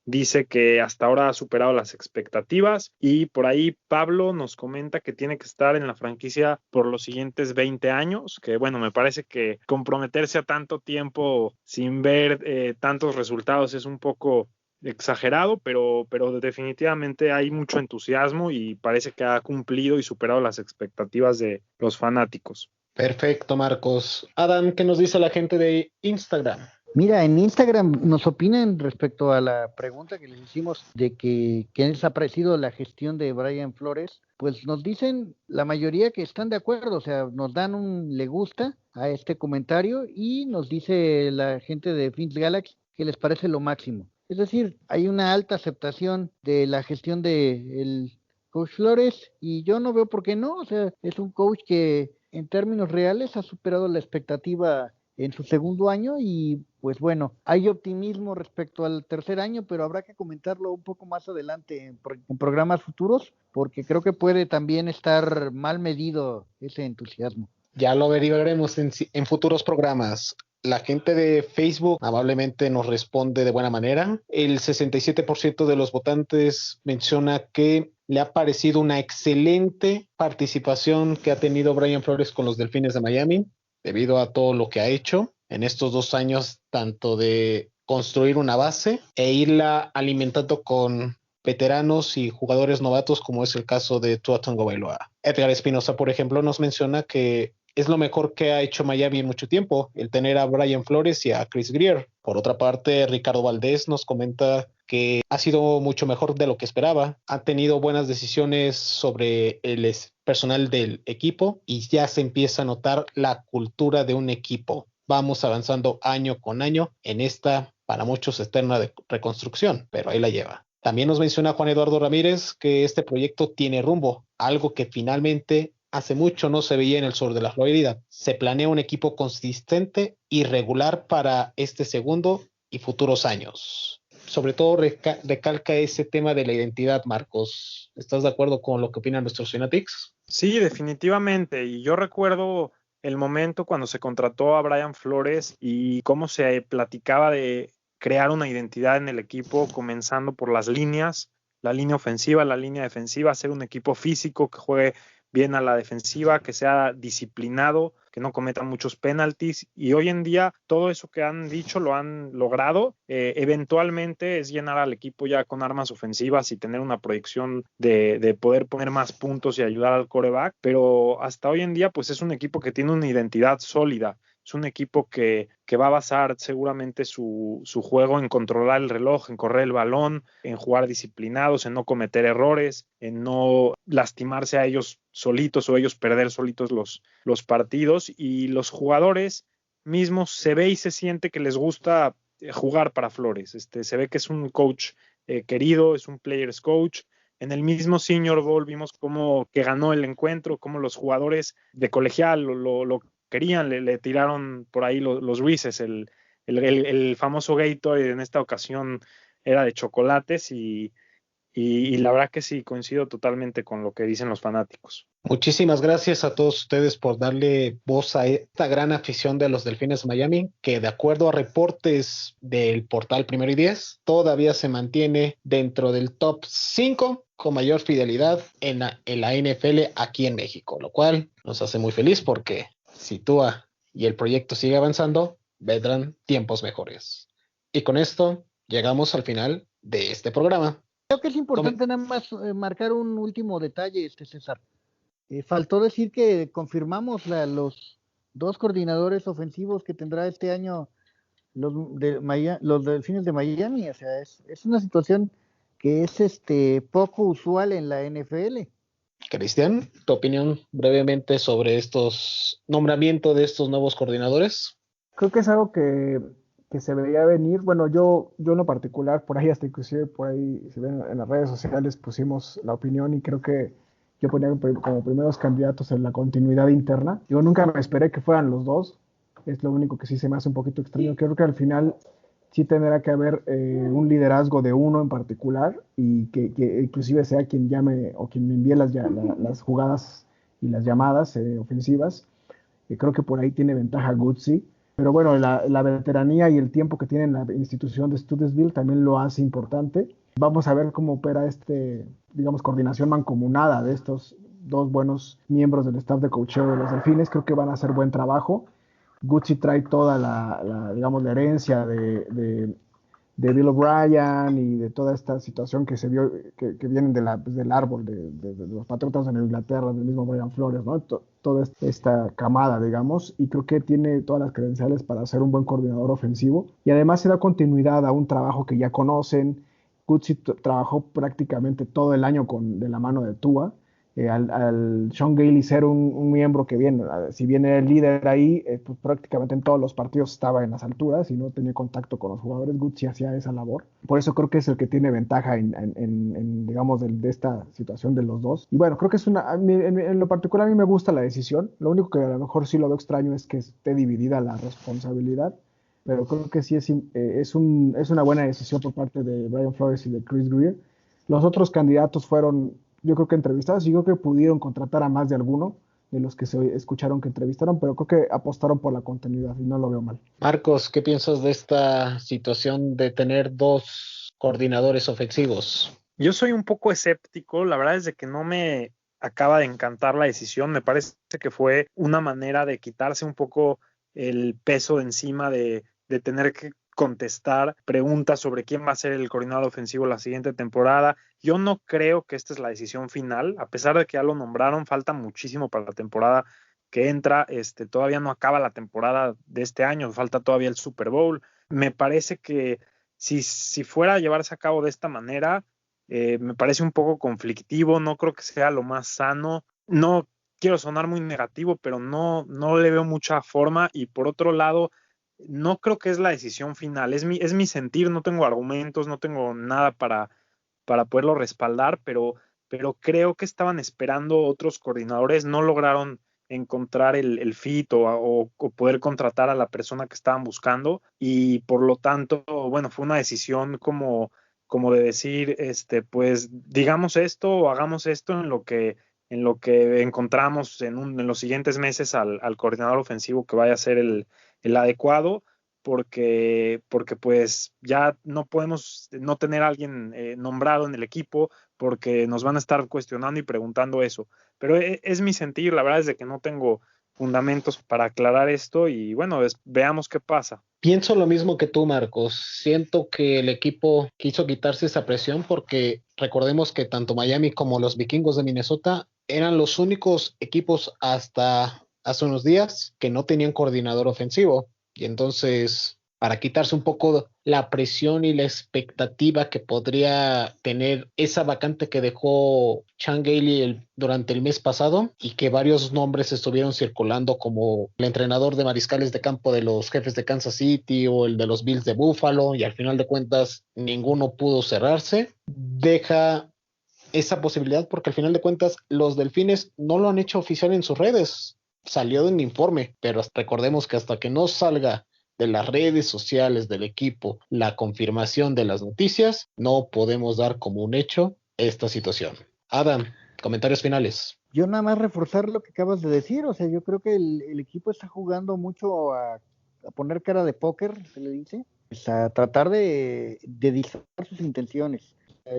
dice que hasta ahora ha superado las expectativas, y por ahí Pablo nos comenta que tiene que estar en la franquicia por los siguientes 20 años, que bueno, me parece que comprometerse a tanto tiempo sin ver tantos resultados es un poco exagerado, pero definitivamente hay mucho entusiasmo y parece que ha cumplido y superado las expectativas de los fanáticos. Perfecto, Marcos. Adam, ¿qué nos dice la gente de Instagram? Mira, en Instagram nos opinan respecto a la pregunta que les hicimos de que qué les ha parecido la gestión de Brian Flores. Pues nos dicen la mayoría que están de acuerdo, o sea, nos dan un le gusta a este comentario, y nos dice la gente de Fins Galaxy que les parece lo máximo. Es decir, hay una alta aceptación de la gestión de el coach Flores, y yo no veo por qué no. O sea, es un coach que en términos reales ha superado la expectativa en su segundo año, y pues bueno, hay optimismo respecto al tercer año, pero habrá que comentarlo un poco más adelante en programas futuros, porque creo que puede también estar mal medido ese entusiasmo. Ya lo averiguaremos en futuros programas. La gente de Facebook amablemente nos responde de buena manera. El 67% de los votantes menciona que le ha parecido una excelente participación que ha tenido Brian Flores con los Delfines de Miami, debido a todo lo que ha hecho en estos 2 años, tanto de construir una base e irla alimentando con veteranos y jugadores novatos, como es el caso de Tua Tagovailoa. Edgar Espinosa, por ejemplo, nos menciona que es lo mejor que ha hecho Miami en mucho tiempo, el tener a Brian Flores y a Chris Grier. Por otra parte, Ricardo Valdés nos comenta que ha sido mucho mejor de lo que esperaba. Ha tenido buenas decisiones sobre el personal del equipo y ya se empieza a notar la cultura de un equipo. Vamos avanzando año con año en esta, para muchos, eterna reconstrucción, pero ahí la lleva. También nos menciona Juan Eduardo Ramírez que este proyecto tiene rumbo, algo que finalmente hace mucho no se veía en el sur de la Florida. Se planea un equipo consistente y regular para este segundo y futuros años. Sobre todo recalca ese tema de la identidad, Marcos. ¿Estás de acuerdo con lo que opinan nuestros Fanatics? Sí, definitivamente. Y yo recuerdo el momento cuando se contrató a Brian Flores y cómo se platicaba de crear una identidad en el equipo, comenzando por las líneas, la línea ofensiva, la línea defensiva, hacer un equipo físico que juegue bien a la defensiva, que sea disciplinado, que no cometa muchos penalties, y hoy en día todo eso que han dicho lo han logrado. Eventualmente es llenar al equipo ya con armas ofensivas y tener una proyección de poder poner más puntos y ayudar al quarterback, pero hasta hoy en día pues es un equipo que tiene una identidad sólida. Es un equipo que va a basar seguramente su juego en controlar el reloj, en correr el balón, en jugar disciplinados, en no cometer errores, en no lastimarse a ellos solitos o ellos perder solitos los partidos. Y los jugadores mismos se ve y se siente que les gusta jugar para Flores. Se ve que es un coach querido, es un players coach. En el mismo Senior Bowl vimos cómo que ganó el encuentro, cómo los jugadores de colegial lo querían, le tiraron por ahí los Reese's, el famoso Gatorade en esta ocasión era de chocolates, y la verdad que sí, coincido totalmente con lo que dicen los fanáticos. Muchísimas gracias a todos ustedes por darle voz a esta gran afición de los Delfines de Miami, que de acuerdo a reportes del portal Primero y 10, todavía se mantiene dentro del top 5 con mayor fidelidad en la NFL aquí en México, lo cual nos hace muy feliz porque si Tua y el proyecto sigue avanzando, vendrán tiempos mejores. Y con esto llegamos al final de este programa. Creo que es importante nada más marcar un último detalle, César. Faltó decir que confirmamos los 2 coordinadores ofensivos que tendrá este año los Delfines de Miami. O sea, es una situación que es poco usual en la NFL. Cristian, tu opinión brevemente sobre estos nombramientos de estos nuevos coordinadores. Creo que es algo que se veía venir. Bueno, yo en lo particular, por ahí hasta inclusive por ahí, si ven en las redes sociales pusimos la opinión y creo que yo ponía como primeros candidatos en la continuidad interna. Yo nunca me esperé que fueran los dos. Es lo único que sí se me hace un poquito extraño. Creo que al final sí tendrá que haber un liderazgo de uno en particular y que inclusive sea quien llame o quien envíe las jugadas y las llamadas ofensivas. Creo que por ahí tiene ventaja Gutsy. Pero bueno, la veteranía y el tiempo que tiene la institución de Studesville también lo hace importante. Vamos a ver cómo opera digamos, coordinación mancomunada de estos dos buenos miembros del staff de coacheo de los Delfines. Creo que van a hacer buen trabajo. Gutsy trae toda digamos, la herencia de Bill O'Brien y de toda esta situación que se vio, que vienen del árbol de los Patriotas en Inglaterra, del mismo Brian Flores, ¿no? Toda esta camada, digamos, y creo que tiene todas las credenciales para ser un buen coordinador ofensivo, y además se da continuidad a un trabajo que ya conocen. Gutsy trabajó prácticamente todo el año de la mano de Tua. Al Sean Gailey ser un miembro que viene, si bien era el líder ahí, pues prácticamente en todos los partidos estaba en las alturas y no tenía contacto con los jugadores. Gutsy hacía esa labor. Por eso creo que es el que tiene ventaja digamos, de esta situación de los dos. Y bueno, creo que en lo particular a mí me gusta la decisión. Lo único que a lo mejor sí lo veo extraño es que esté dividida la responsabilidad. Pero creo que sí es una buena decisión por parte de Brian Flores y de Chris Greer. Los otros candidatos fueron, yo creo que entrevistados, y yo creo que pudieron contratar a más de alguno de los que se escucharon que entrevistaron, pero creo que apostaron por la continuidad y no lo veo mal. Marcos, ¿qué piensas de esta situación de tener dos coordinadores ofensivos? Yo soy un poco escéptico, la verdad es de que no me acaba de encantar la decisión, me parece que fue una manera de quitarse un poco el peso de encima de tener que contestar preguntas sobre quién va a ser el coordinador ofensivo la siguiente temporada. Yo no creo que esta es la decisión final, a pesar de que ya lo nombraron, falta muchísimo para la temporada que entra, todavía no acaba la temporada de este año, falta todavía el Super Bowl. Me parece que si fuera a llevarse a cabo de esta manera, me parece un poco conflictivo, no creo que sea lo más sano, no quiero sonar muy negativo, pero no le veo mucha forma, y por otro lado, no creo que es la decisión final, es mi sentir, no tengo argumentos, no tengo nada para poderlo respaldar, pero creo que estaban esperando otros coordinadores, no lograron encontrar el fit o poder contratar a la persona que estaban buscando, y por lo tanto, bueno, fue una decisión como de decir, pues digamos esto o hagamos esto en lo que encontramos en los siguientes meses al coordinador ofensivo que vaya a ser el adecuado, porque pues ya no podemos no tener a alguien nombrado en el equipo, porque nos van a estar cuestionando y preguntando eso. Pero es mi sentir, la verdad es de que no tengo fundamentos para aclarar esto, y bueno, veamos qué pasa. Pienso lo mismo que tú, Marcos. Siento que el equipo quiso quitarse esa presión porque recordemos que tanto Miami como los Vikingos de Minnesota eran los únicos equipos hasta hace unos días que no tenían coordinador ofensivo. Y entonces, para quitarse un poco la presión y la expectativa que podría tener esa vacante que dejó Chan Gailey durante el mes pasado, y que varios nombres estuvieron circulando como el entrenador de mariscales de campo de los Jefes de Kansas City o el de los Bills de Buffalo, y al final de cuentas ninguno pudo cerrarse, deja esa posibilidad porque al final de cuentas los Delfines no lo han hecho oficial en sus redes. Salió de un informe, pero recordemos que hasta que no salga de las redes sociales del equipo la confirmación de las noticias, no podemos dar como un hecho esta situación. Adam, comentarios finales. Yo nada más reforzar lo que acabas de decir, o sea, yo creo que el equipo está jugando mucho a poner cara de póker, se le dice, pues a tratar de disfrazar sus intenciones.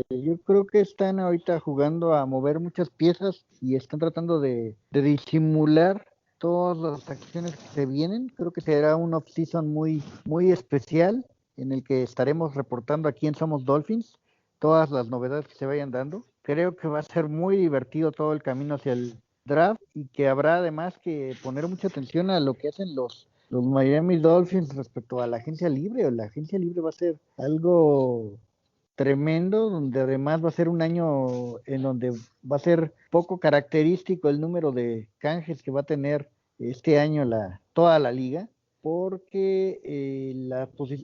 Yo creo que están ahorita jugando a mover muchas piezas y están tratando de disimular todas las acciones que se vienen. Creo que será un off-season muy, muy especial en el que estaremos reportando aquí en Somos Dolphins todas las novedades que se vayan dando. Creo que va a ser muy divertido todo el camino hacia el draft y que habrá además que poner mucha atención a lo que hacen los Miami Dolphins respecto a la agencia libre. La agencia libre va a ser algo tremendo, donde además va a ser un año en donde va a ser poco característico el número de canjes que va a tener este año toda la liga, porque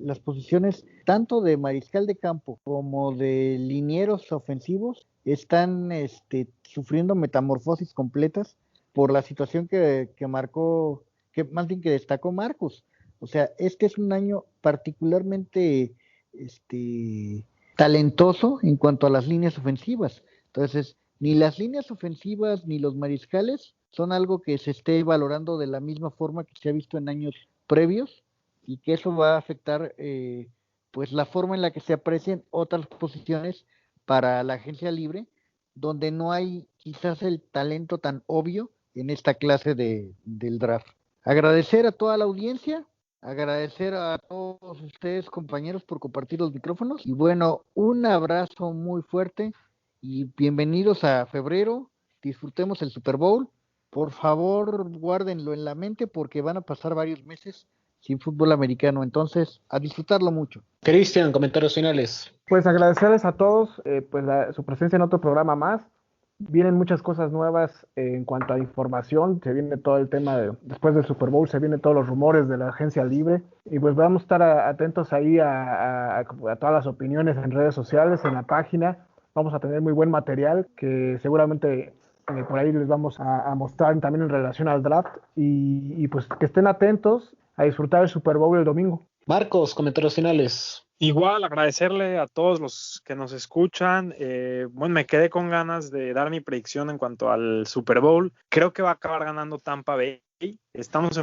las posiciones tanto de mariscal de campo como de linieros ofensivos están sufriendo metamorfosis completas por la situación que marcó, que más bien que destacó Marcus. O sea, este es un año particularmente talentoso en cuanto a las líneas ofensivas. Entonces, ni las líneas ofensivas ni los mariscales son algo que se esté valorando de la misma forma que se ha visto en años previos, y que eso va a afectar pues la forma en la que se aprecian otras posiciones para la agencia libre, donde no hay quizás el talento tan obvio en esta clase del draft. Agradecer a toda la audiencia, agradecer a todos ustedes, compañeros, por compartir los micrófonos, y bueno, un abrazo muy fuerte y bienvenidos a febrero. Disfrutemos el Super Bowl. Por favor, guárdenlo en la mente porque van a pasar varios meses sin fútbol americano, entonces a disfrutarlo mucho. Cristian, comentarios finales. Pues agradecerles a todos su presencia en otro programa más. Vienen muchas cosas nuevas en cuanto a información. Se viene todo el tema después del Super Bowl, se vienen todos los rumores de la agencia libre. Y pues vamos a estar atentos ahí a todas las opiniones en redes sociales, en la página. Vamos a tener muy buen material que seguramente por ahí les vamos a mostrar también en relación al draft. Y pues que estén atentos a disfrutar el Super Bowl el domingo. Marcos, comentarios finales. Igual, agradecerle a todos los que nos escuchan. Bueno, me quedé con ganas de dar mi predicción en cuanto al Super Bowl. Creo que va a acabar ganando Tampa Bay. Estamos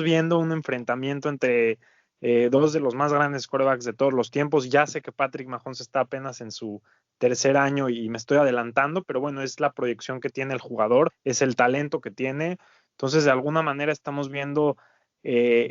viendo un enfrentamiento entre dos de los más grandes quarterbacks de todos los tiempos. Ya sé que Patrick Mahomes está apenas en su tercer año y me estoy adelantando, pero bueno, es la proyección que tiene el jugador, es el talento que tiene. Entonces, de alguna manera estamos viendo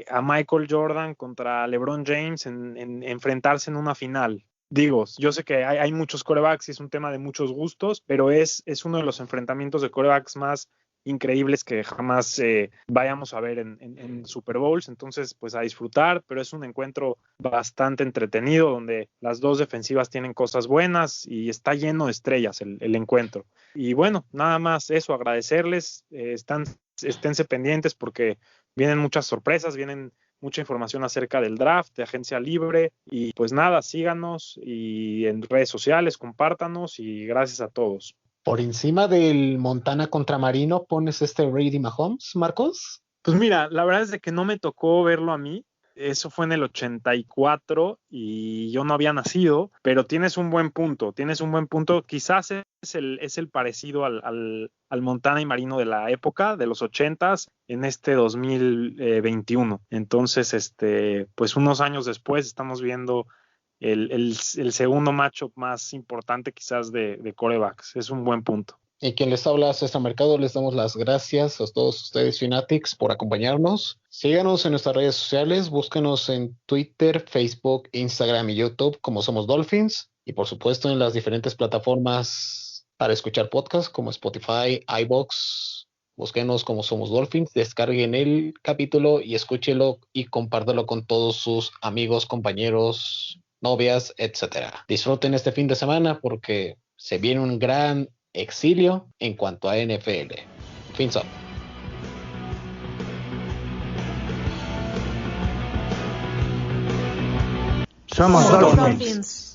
a Michael Jordan contra LeBron James en enfrentarse en una final. Digo, yo sé que hay muchos quarterbacks y es un tema de muchos gustos, pero es uno de los enfrentamientos de quarterbacks más increíbles que jamás vayamos a ver en Super Bowls. Entonces, pues a disfrutar, pero es un encuentro bastante entretenido donde las dos defensivas tienen cosas buenas y está lleno de estrellas el encuentro. Y bueno, nada más eso, agradecerles, esténse pendientes porque vienen muchas sorpresas, vienen mucha información acerca del draft, de agencia libre, y pues nada, síganos y en redes sociales, compártanos y gracias a todos. Por encima del Montana contra Marino, ¿pones Brady Mahomes, Marcos? Pues mira, la verdad es de que no me tocó verlo a mí. Eso fue en el 84 y yo no había nacido, pero tienes un buen punto. Quizás es el parecido al Montana y Marino de la época, de los 80s, en 2021. Entonces, pues unos años después estamos viendo el segundo matchup más importante quizás de quarterbacks. Es un buen punto. Y quien les habla, César Mercado, les damos las gracias a todos ustedes, Fanatics, por acompañarnos. Síganos en nuestras redes sociales, búsquenos en Twitter, Facebook, Instagram y YouTube como Somos Dolphins. Y por supuesto en las diferentes plataformas para escuchar podcasts como Spotify, iVoox. Búsquenos como Somos Dolphins, descarguen el capítulo y escúchelo y compártelo con todos sus amigos, compañeros, novias, etcétera. Disfruten este fin de semana porque se viene un gran exilio en cuanto a NFL. Fins up. Somos Dolphins.